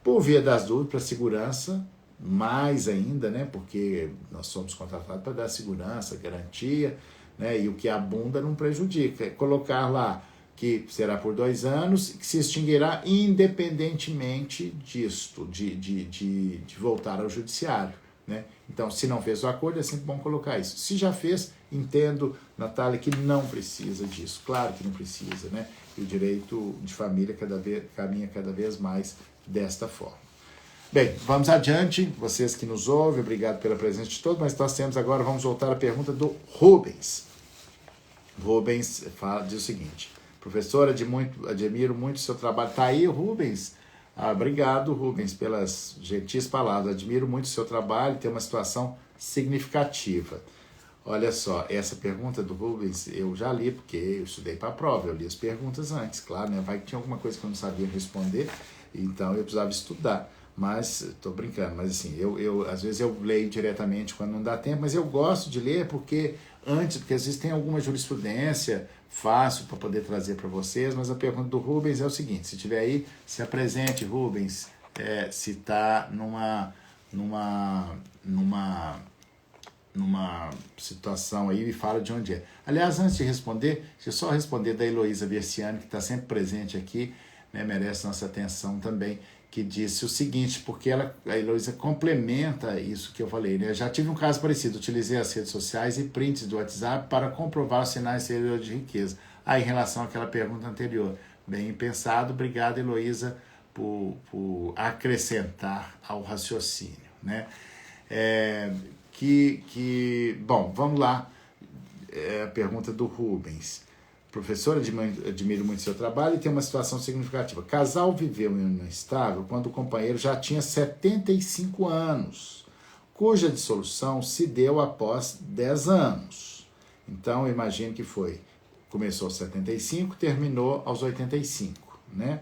Por via das dúvidas, para segurança, mais ainda, né, porque nós somos contratados para dar segurança, garantia, né, e o que abunda não prejudica. É colocar lá que será por 2 anos, que se extinguirá independentemente disto, de voltar ao judiciário. Né? Então, se não fez o acordo, é sempre bom colocar isso. Se já fez, entendo, Natália, que não precisa disso. Claro que não precisa, né? E o direito de família caminha cada vez mais desta forma. Bem, vamos adiante. Vocês que nos ouvem, obrigado pela presença de todos, mas nós temos agora, vamos voltar à pergunta do Rubens. Rubens diz o seguinte: professor, admiro muito o seu trabalho. Está aí, Rubens? Obrigado, Rubens, pelas gentis palavras. Admiro muito o seu trabalho e tem uma situação significativa. Olha só, essa pergunta do Rubens eu já li, porque eu estudei para a prova, eu li as perguntas antes, claro, né? Vai que tinha alguma coisa que eu não sabia responder, então eu precisava estudar. Mas, estou brincando, mas assim, às vezes eu leio diretamente quando não dá tempo, mas eu gosto de ler porque às vezes tem alguma jurisprudência fácil para poder trazer para vocês, mas a pergunta do Rubens é o seguinte: se tiver aí, se apresente, Rubens, se está numa situação aí e fala de onde é. Aliás, antes de responder, deixa eu só responder da Heloísa Versiani, que está sempre presente aqui, né, merece nossa atenção também, que disse o seguinte, porque a Heloísa complementa isso que eu falei, né? Eu já tive um caso parecido, utilizei as redes sociais e prints do WhatsApp para comprovar os sinais exteriores de riqueza. Aí, em relação àquela pergunta anterior, bem pensado, obrigado, Heloísa, por acrescentar ao raciocínio, né? Bom, vamos lá, a pergunta do Rubens. Professor, admiro muito seu trabalho e tem uma situação significativa. Casal viveu em união estável quando o companheiro já tinha 75 anos, cuja dissolução se deu após 10 anos. Então, imagine que começou aos 75, terminou aos 85, né?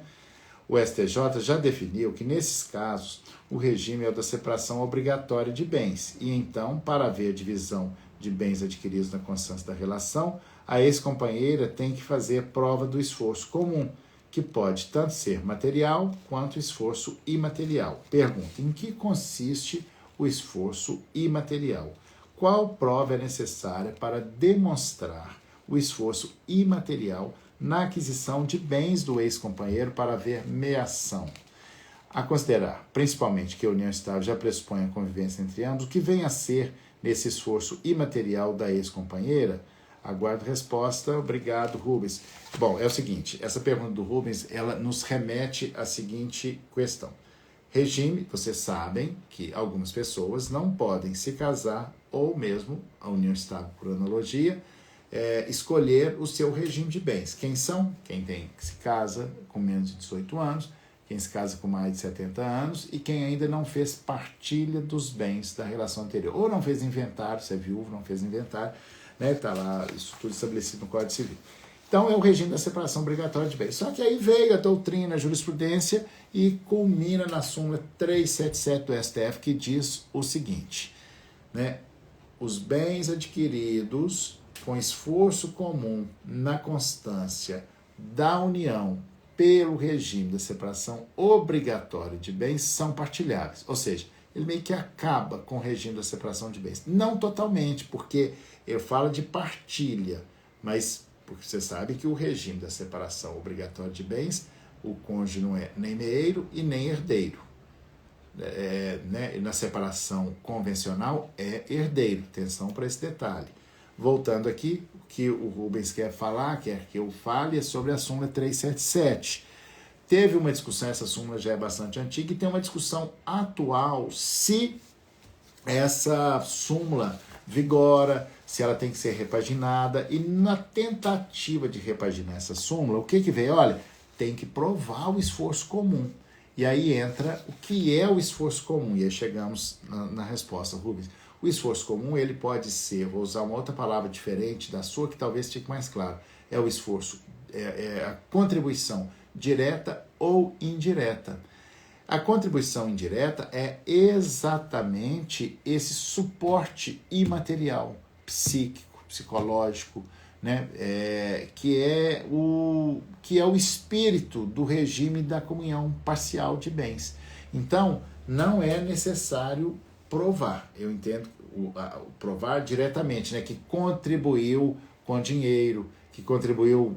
O STJ já definiu que, nesses casos, o regime é o da separação obrigatória de bens, e então, para haver divisão de bens adquiridos na constância da relação, a ex-companheira tem que fazer prova do esforço comum, que pode tanto ser material quanto esforço imaterial. Pergunta: em que consiste o esforço imaterial? Qual prova é necessária para demonstrar o esforço imaterial na aquisição de bens do ex-companheiro para haver meação? A considerar, principalmente, que a união estável já pressupõe a convivência entre ambos, o que vem a ser nesse esforço imaterial da ex-companheira? Aguardo resposta. Obrigado, Rubens. Bom, é o seguinte, essa pergunta do Rubens, ela nos remete à seguinte questão. Regime, vocês sabem que algumas pessoas não podem se casar, ou mesmo, a união estável por analogia, escolher o seu regime de bens. Quem são? Quem se casa com menos de 18 anos, quem se casa com mais de 70 anos e quem ainda não fez partilha dos bens da relação anterior. Ou não fez inventário, se é viúvo, não fez inventário, né? Está lá, isso tudo estabelecido no Código Civil. Então, é o regime da separação obrigatória de bens. Só que aí veio a doutrina, a jurisprudência e culmina na súmula 377 do STF, que diz o seguinte, né? Os bens adquiridos com esforço comum na constância da união pelo regime da separação obrigatória de bens são partilháveis. Ou seja, ele meio que acaba com o regime da separação de bens. Não totalmente, porque eu falo de partilha, mas porque você sabe que o regime da separação obrigatória de bens, o cônjuge não é nem meeiro e nem herdeiro. Né? Na separação convencional é herdeiro. Atenção para esse detalhe. Voltando aqui, o que o Rubens quer falar, quer que eu fale, é sobre a súmula 377. Teve uma discussão, essa súmula já é bastante antiga, e tem uma discussão atual se essa súmula vigora, se ela tem que ser repaginada, e na tentativa de repaginar essa súmula, o que veio? Olha, tem que provar o esforço comum. E aí entra o que é o esforço comum, e aí chegamos na resposta, Rubens. O esforço comum, ele pode ser, vou usar uma outra palavra diferente da sua, que talvez fique mais claro, é o esforço, é a contribuição direta ou indireta. A contribuição indireta é exatamente esse suporte imaterial, psíquico, psicológico, né? Que é o espírito do regime da comunhão parcial de bens. Então, não é necessário provar, eu entendo provar diretamente, né? Que contribuiu com dinheiro, que contribuiu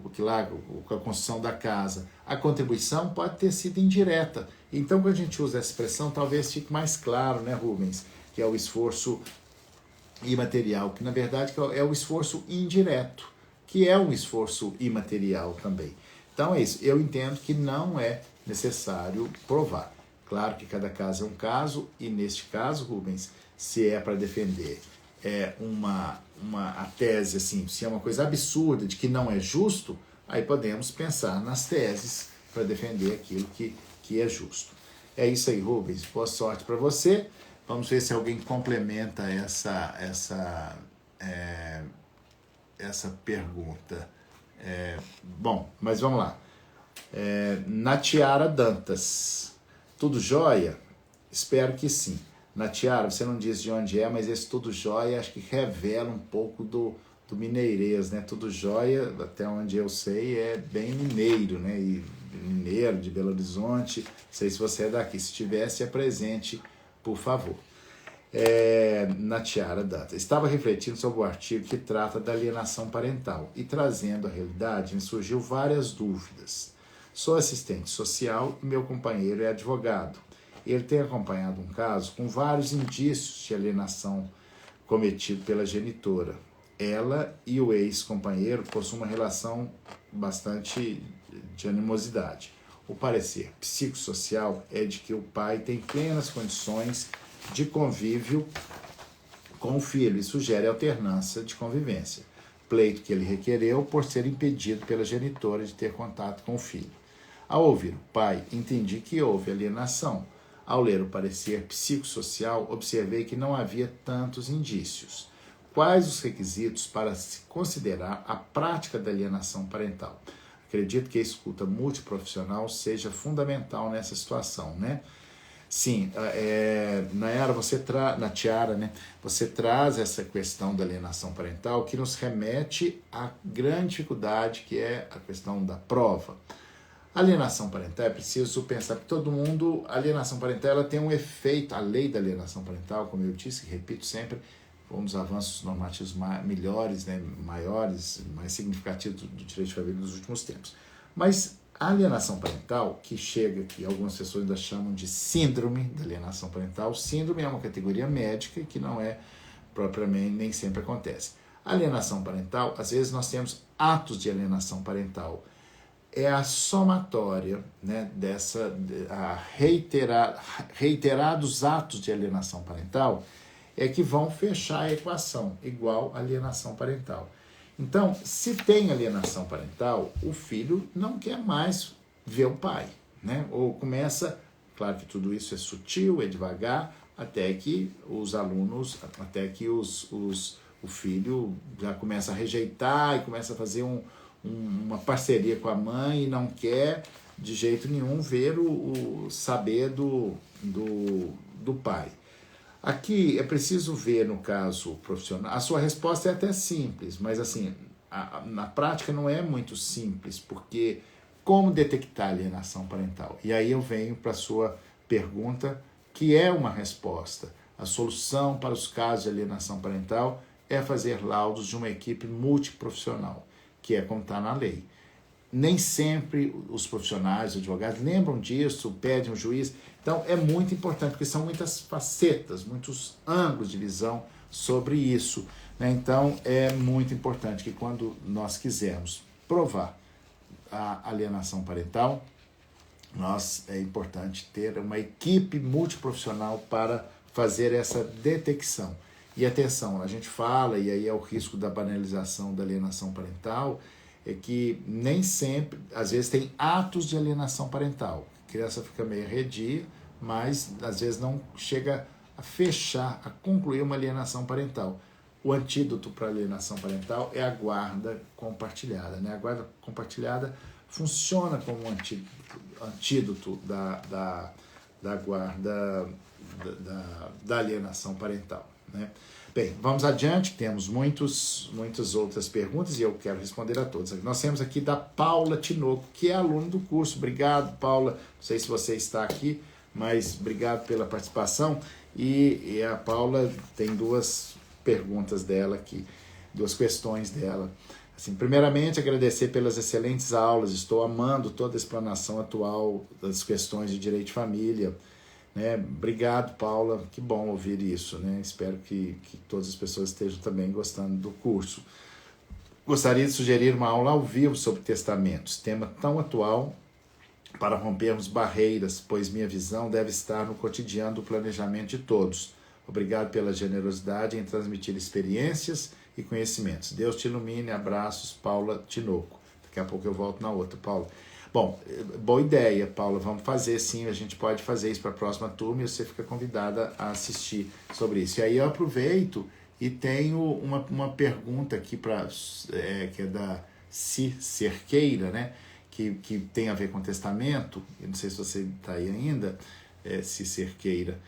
com a construção da casa. A contribuição pode ter sido indireta. Então, quando a gente usa essa expressão, talvez fique mais claro, né, Rubens? Que é o esforço imaterial, que na verdade é o esforço indireto, que é um esforço imaterial também. Então é isso. Eu entendo que não é necessário provar. Claro que cada caso é um caso, e neste caso, Rubens, se é para defender a tese, assim, se é uma coisa absurda de que não é justo, aí podemos pensar nas teses para defender aquilo que é justo. É isso aí, Rubens. Boa sorte para você. Vamos ver se alguém complementa essa pergunta. Bom, mas vamos lá. Natiara Dantas. Tudo jóia? Espero que sim. Natiara, você não diz de onde é, mas esse tudo jóia acho que revela um pouco do mineirês, né? Tudo jóia, até onde eu sei, é bem mineiro, né? E mineiro, de Belo Horizonte. Não sei se você é daqui. Se tiver, se apresente, por favor. Natiara Dantas. Estava refletindo sobre o artigo que trata da alienação parental e, trazendo a realidade, me surgiu várias dúvidas. Sou assistente social e meu companheiro é advogado. Ele tem acompanhado um caso com vários indícios de alienação cometido pela genitora. Ela e o ex-companheiro possuem uma relação bastante de animosidade. O parecer psicossocial é de que o pai tem plenas condições de convívio com o filho e sugere alternância de convivência, pleito que ele requereu por ser impedido pela genitora de ter contato com o filho. Ao ouvir o pai, entendi que houve alienação. Ao ler o parecer psicossocial, observei que não havia tantos indícios. Quais os requisitos para se considerar a prática da alienação parental? Acredito que a escuta multiprofissional seja fundamental nessa situação, né? Sim, Nayara, na Tiara, né, você traz essa questão da alienação parental que nos remete à grande dificuldade que é a questão da prova. A alienação parental, é preciso pensar que todo mundo, a alienação parental ela tem um efeito, a lei da alienação parental, como eu disse, repito sempre, foi um dos avanços normativos melhores, né, maiores, mais significativos do direito de família nos últimos tempos. Mas a alienação parental, que chega, que algumas pessoas ainda chamam de síndrome da alienação parental, síndrome é uma categoria médica que não é propriamente, nem sempre acontece. A alienação parental, às vezes nós temos atos de alienação parental, é a somatória, né, reiterados atos de alienação parental é que vão fechar a equação, igual alienação parental. Então, se tem alienação parental, o filho não quer mais ver o pai, né? Ou começa, claro que tudo isso é sutil, é devagar, até que os alunos, até que o filho já começa a rejeitar e começa a fazer uma parceria com a mãe e não quer de jeito nenhum ver saber do pai. Aqui é preciso ver, no caso profissional, a sua resposta é até simples, mas assim, na prática não é muito simples, porque como detectar alienação parental? E aí eu venho para a sua pergunta, que é uma resposta. A solução para os casos de alienação parental é fazer laudos de uma equipe multiprofissional, que é como está na lei. Nem sempre os profissionais, os advogados, lembram disso, pedem um juiz. Então, é muito importante, porque são muitas facetas, muitos ângulos de visão sobre isso, né? Então, é muito importante que quando nós quisermos provar a alienação parental, é importante ter uma equipe multiprofissional para fazer essa detecção. E atenção, a gente fala, e aí é o risco da banalização da alienação parental, é que nem sempre, às vezes tem atos de alienação parental. A criança fica meio arredia, mas às vezes não chega a fechar, a concluir uma alienação parental. O antídoto para a alienação parental é a guarda compartilhada, né? A guarda compartilhada funciona como um antídoto da guarda da alienação parental, né? Bem, vamos adiante, temos muitas outras perguntas e eu quero responder a todas. Nós temos aqui da Paula Tinoco, que é aluna do curso. Obrigado, Paula. Não sei se você está aqui, mas obrigado pela participação. E a Paula tem duas perguntas dela aqui, duas questões dela. Assim, primeiramente, agradecer pelas excelentes aulas. Estou amando toda a explanação atual das questões de direito de família. Né? Obrigado, Paula, que bom ouvir isso, né? Espero que todas as pessoas estejam também gostando do curso. Gostaria de sugerir uma aula ao vivo sobre testamentos, tema tão atual para rompermos barreiras, pois minha visão deve estar no cotidiano do planejamento de todos. Obrigado pela generosidade em transmitir experiências e conhecimentos. Deus te ilumine, abraços, Paula Tinoco. Daqui a pouco eu volto na outra, Paula. Bom, boa ideia, Paula, vamos fazer sim, a gente pode fazer isso para a próxima turma e você fica convidada a assistir sobre isso. E aí eu aproveito e tenho uma pergunta aqui que é da Cerqueira, né? Que tem a ver com testamento, eu não sei se você está aí ainda, Cerqueira,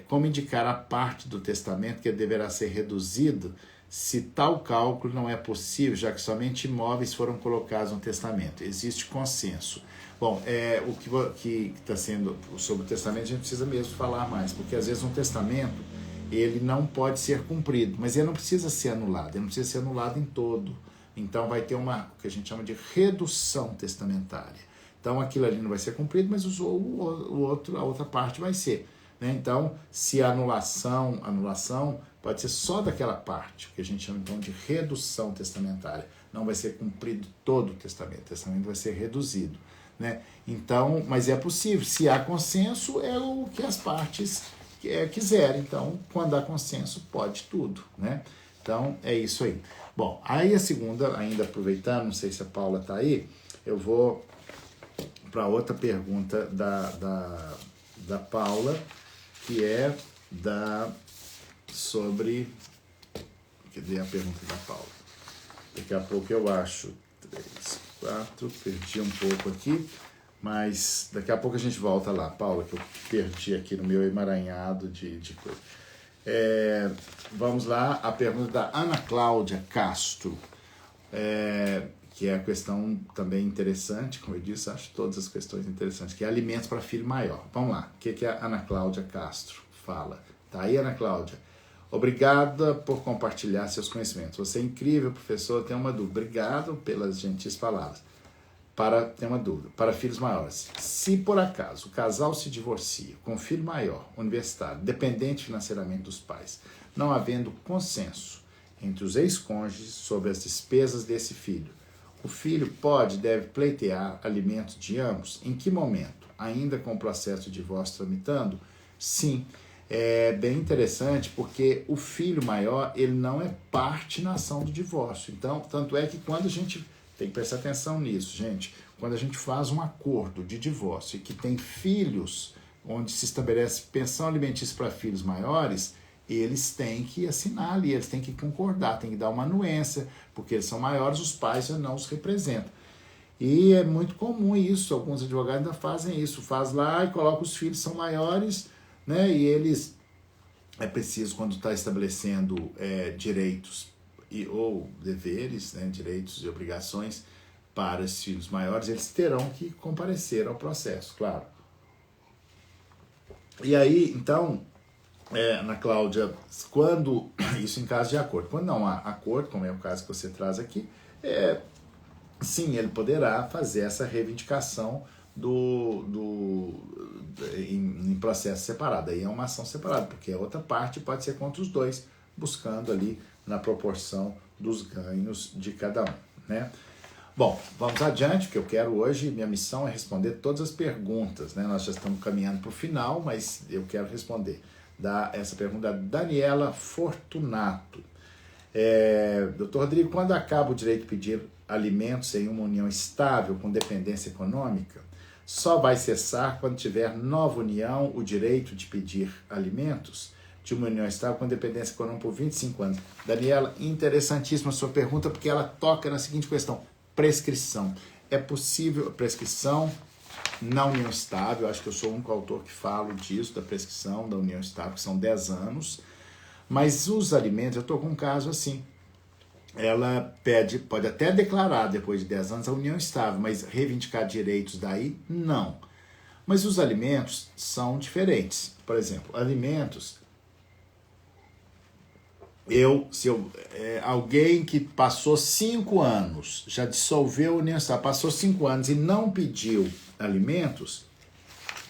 como indicar a parte do testamento que deverá ser reduzida se tal cálculo não é possível, já que somente imóveis foram colocados no testamento. Existe consenso. Bom, o que está sendo sobre o testamento, a gente precisa mesmo falar mais, porque às vezes um testamento, ele não pode ser cumprido, mas ele não precisa ser anulado, ele não precisa ser anulado em todo. Então vai ter o que a gente chama de redução testamentária. Então aquilo ali não vai ser cumprido, mas a outra parte vai ser. Né? Então, se a anulação pode ser só daquela parte, que a gente chama então de redução testamentária. Não vai ser cumprido todo o testamento vai ser reduzido. Né? Então, mas é possível, se há consenso, é o que as partes quiserem. Então, quando há consenso, pode tudo. Né? Então, é isso aí. Bom, aí a segunda, ainda aproveitando, não sei se a Paula está aí, eu vou para outra pergunta da Paula, que é sobre... Cadê a pergunta da Paula? Daqui a pouco eu acho 3. 4, perdi um pouco aqui, mas daqui a pouco a gente volta lá, Paula, que eu perdi aqui no meu emaranhado de coisa. Vamos lá, a pergunta da Ana Cláudia Castro, que é a questão também interessante, como eu disse, acho todas as questões interessantes, que é alimentos para filho maior. Vamos lá, o que a Ana Cláudia Castro fala? Tá aí, Ana Cláudia? Obrigada por compartilhar seus conhecimentos. Você é incrível, professor. Tenho uma dúvida. Obrigado pelas gentis palavras. Tem uma dúvida. Para filhos maiores, se por acaso o casal se divorcia com filho maior, universitário, dependente financeiramente dos pais, não havendo consenso entre os ex-cônjuges sobre as despesas desse filho, o filho deve pleitear alimentos de ambos? Em que momento? Ainda com o processo de divórcio tramitando? Sim. É bem interessante porque o filho maior, ele não é parte na ação do divórcio. Então, tanto é que quando a gente, tem que prestar atenção nisso, gente, quando a gente faz um acordo de divórcio e que tem filhos, onde se estabelece pensão alimentícia para filhos maiores, eles têm que assinar ali, eles têm que concordar, têm que dar uma anuência, porque eles são maiores, os pais já não os representam. E é muito comum isso, alguns advogados ainda fazem isso, faz lá e coloca os filhos são maiores, né? E eles, é preciso, quando está estabelecendo direitos ou deveres, né? Direitos e obrigações para os filhos maiores, eles terão que comparecer ao processo, claro. E aí, então, Ana Cláudia, quando, isso em caso de acordo, quando não há acordo, como é o caso que você traz aqui, sim, ele poderá fazer essa reivindicação em processo separado. Aí é uma ação separada, porque a outra parte pode ser contra os dois, buscando ali na proporção dos ganhos de cada um, né? Bom, vamos adiante, porque eu quero hoje, minha missão é responder todas as perguntas, né? Nós já estamos caminhando para o final, mas eu quero responder. Essa pergunta da Daniela Fortunato. Doutor Rodrigo, quando acaba o direito de pedir alimentos em uma união estável com dependência econômica, só vai cessar quando tiver nova união o direito de pedir alimentos de uma união estável com dependência econômica por 25 anos. Daniela, interessantíssima a sua pergunta, porque ela toca na seguinte questão: prescrição. É possível a prescrição na união estável? Acho que eu sou o único autor que falo disso, da prescrição da união estável, que são 10 anos. Mas os alimentos, eu estou com um caso assim, ela pode até declarar depois de 10 anos a união estável, mas reivindicar direitos daí, não. Mas os alimentos são diferentes. Por exemplo, alimentos, alguém que passou 5 anos, já dissolveu a união estável, passou 5 anos e não pediu alimentos,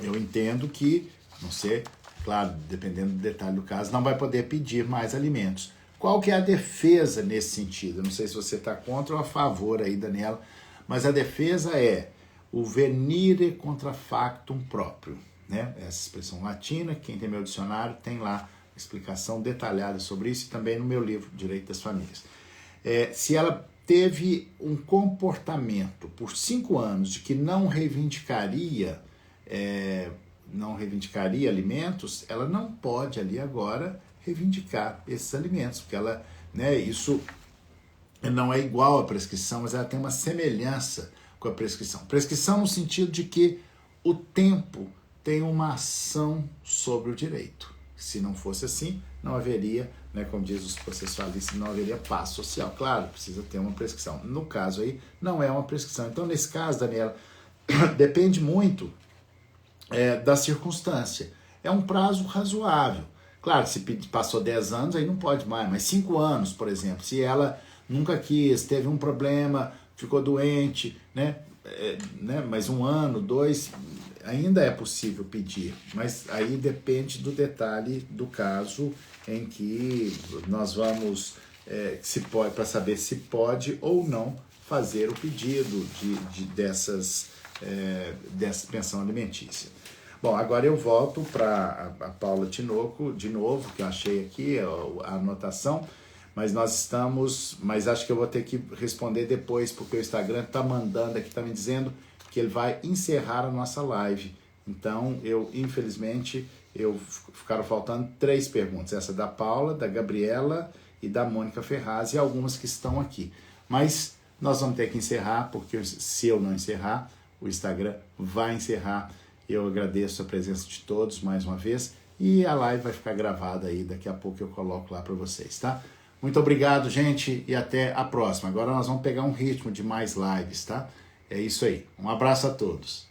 eu entendo que, não sei, claro, dependendo do detalhe do caso, não vai poder pedir mais alimentos. Qual que é a defesa nesse sentido? Eu não sei se você está contra ou a favor aí, Daniela, mas a defesa é o venire contra factum próprio, né? Essa expressão latina, quem tem meu dicionário tem lá explicação detalhada sobre isso e também no meu livro Direito das Famílias. Se ela teve um comportamento por 5 anos de que não reivindicaria alimentos, ela não pode ali agora reivindicar esses alimentos, porque ela, né, isso não é igual à prescrição, mas ela tem uma semelhança com a prescrição. Prescrição no sentido de que o tempo tem uma ação sobre o direito. Se não fosse assim, não haveria, né, como diz os processualistas, não haveria paz social. Claro, precisa ter uma prescrição. No caso aí, não é uma prescrição. Então, nesse caso, Daniela, depende muito da circunstância. É um prazo razoável. Claro, se passou 10 anos, aí não pode mais, mas 5 anos, por exemplo, se ela nunca quis, teve um problema, ficou doente, né, mais 1 ano, 2, ainda é possível pedir, mas aí depende do detalhe do caso em que nós vamos, para saber se pode ou não fazer o pedido dessa pensão alimentícia. Bom, agora eu volto para a Paula Tinoco, de novo, que eu achei aqui a anotação, mas acho que eu vou ter que responder depois, porque o Instagram está mandando aqui, está me dizendo que ele vai encerrar a nossa live. Então, infelizmente, ficaram faltando 3 perguntas, essa da Paula, da Gabriela e da Mônica Ferraz, e algumas que estão aqui. Mas Nós vamos ter que encerrar, porque se eu não encerrar, o Instagram vai encerrar. Eu agradeço a presença de todos mais uma vez e a live vai ficar gravada aí, daqui a pouco eu coloco lá para vocês, tá? Muito obrigado, gente, e até a próxima. Agora nós vamos pegar um ritmo de mais lives, tá? É isso aí. Um abraço a todos.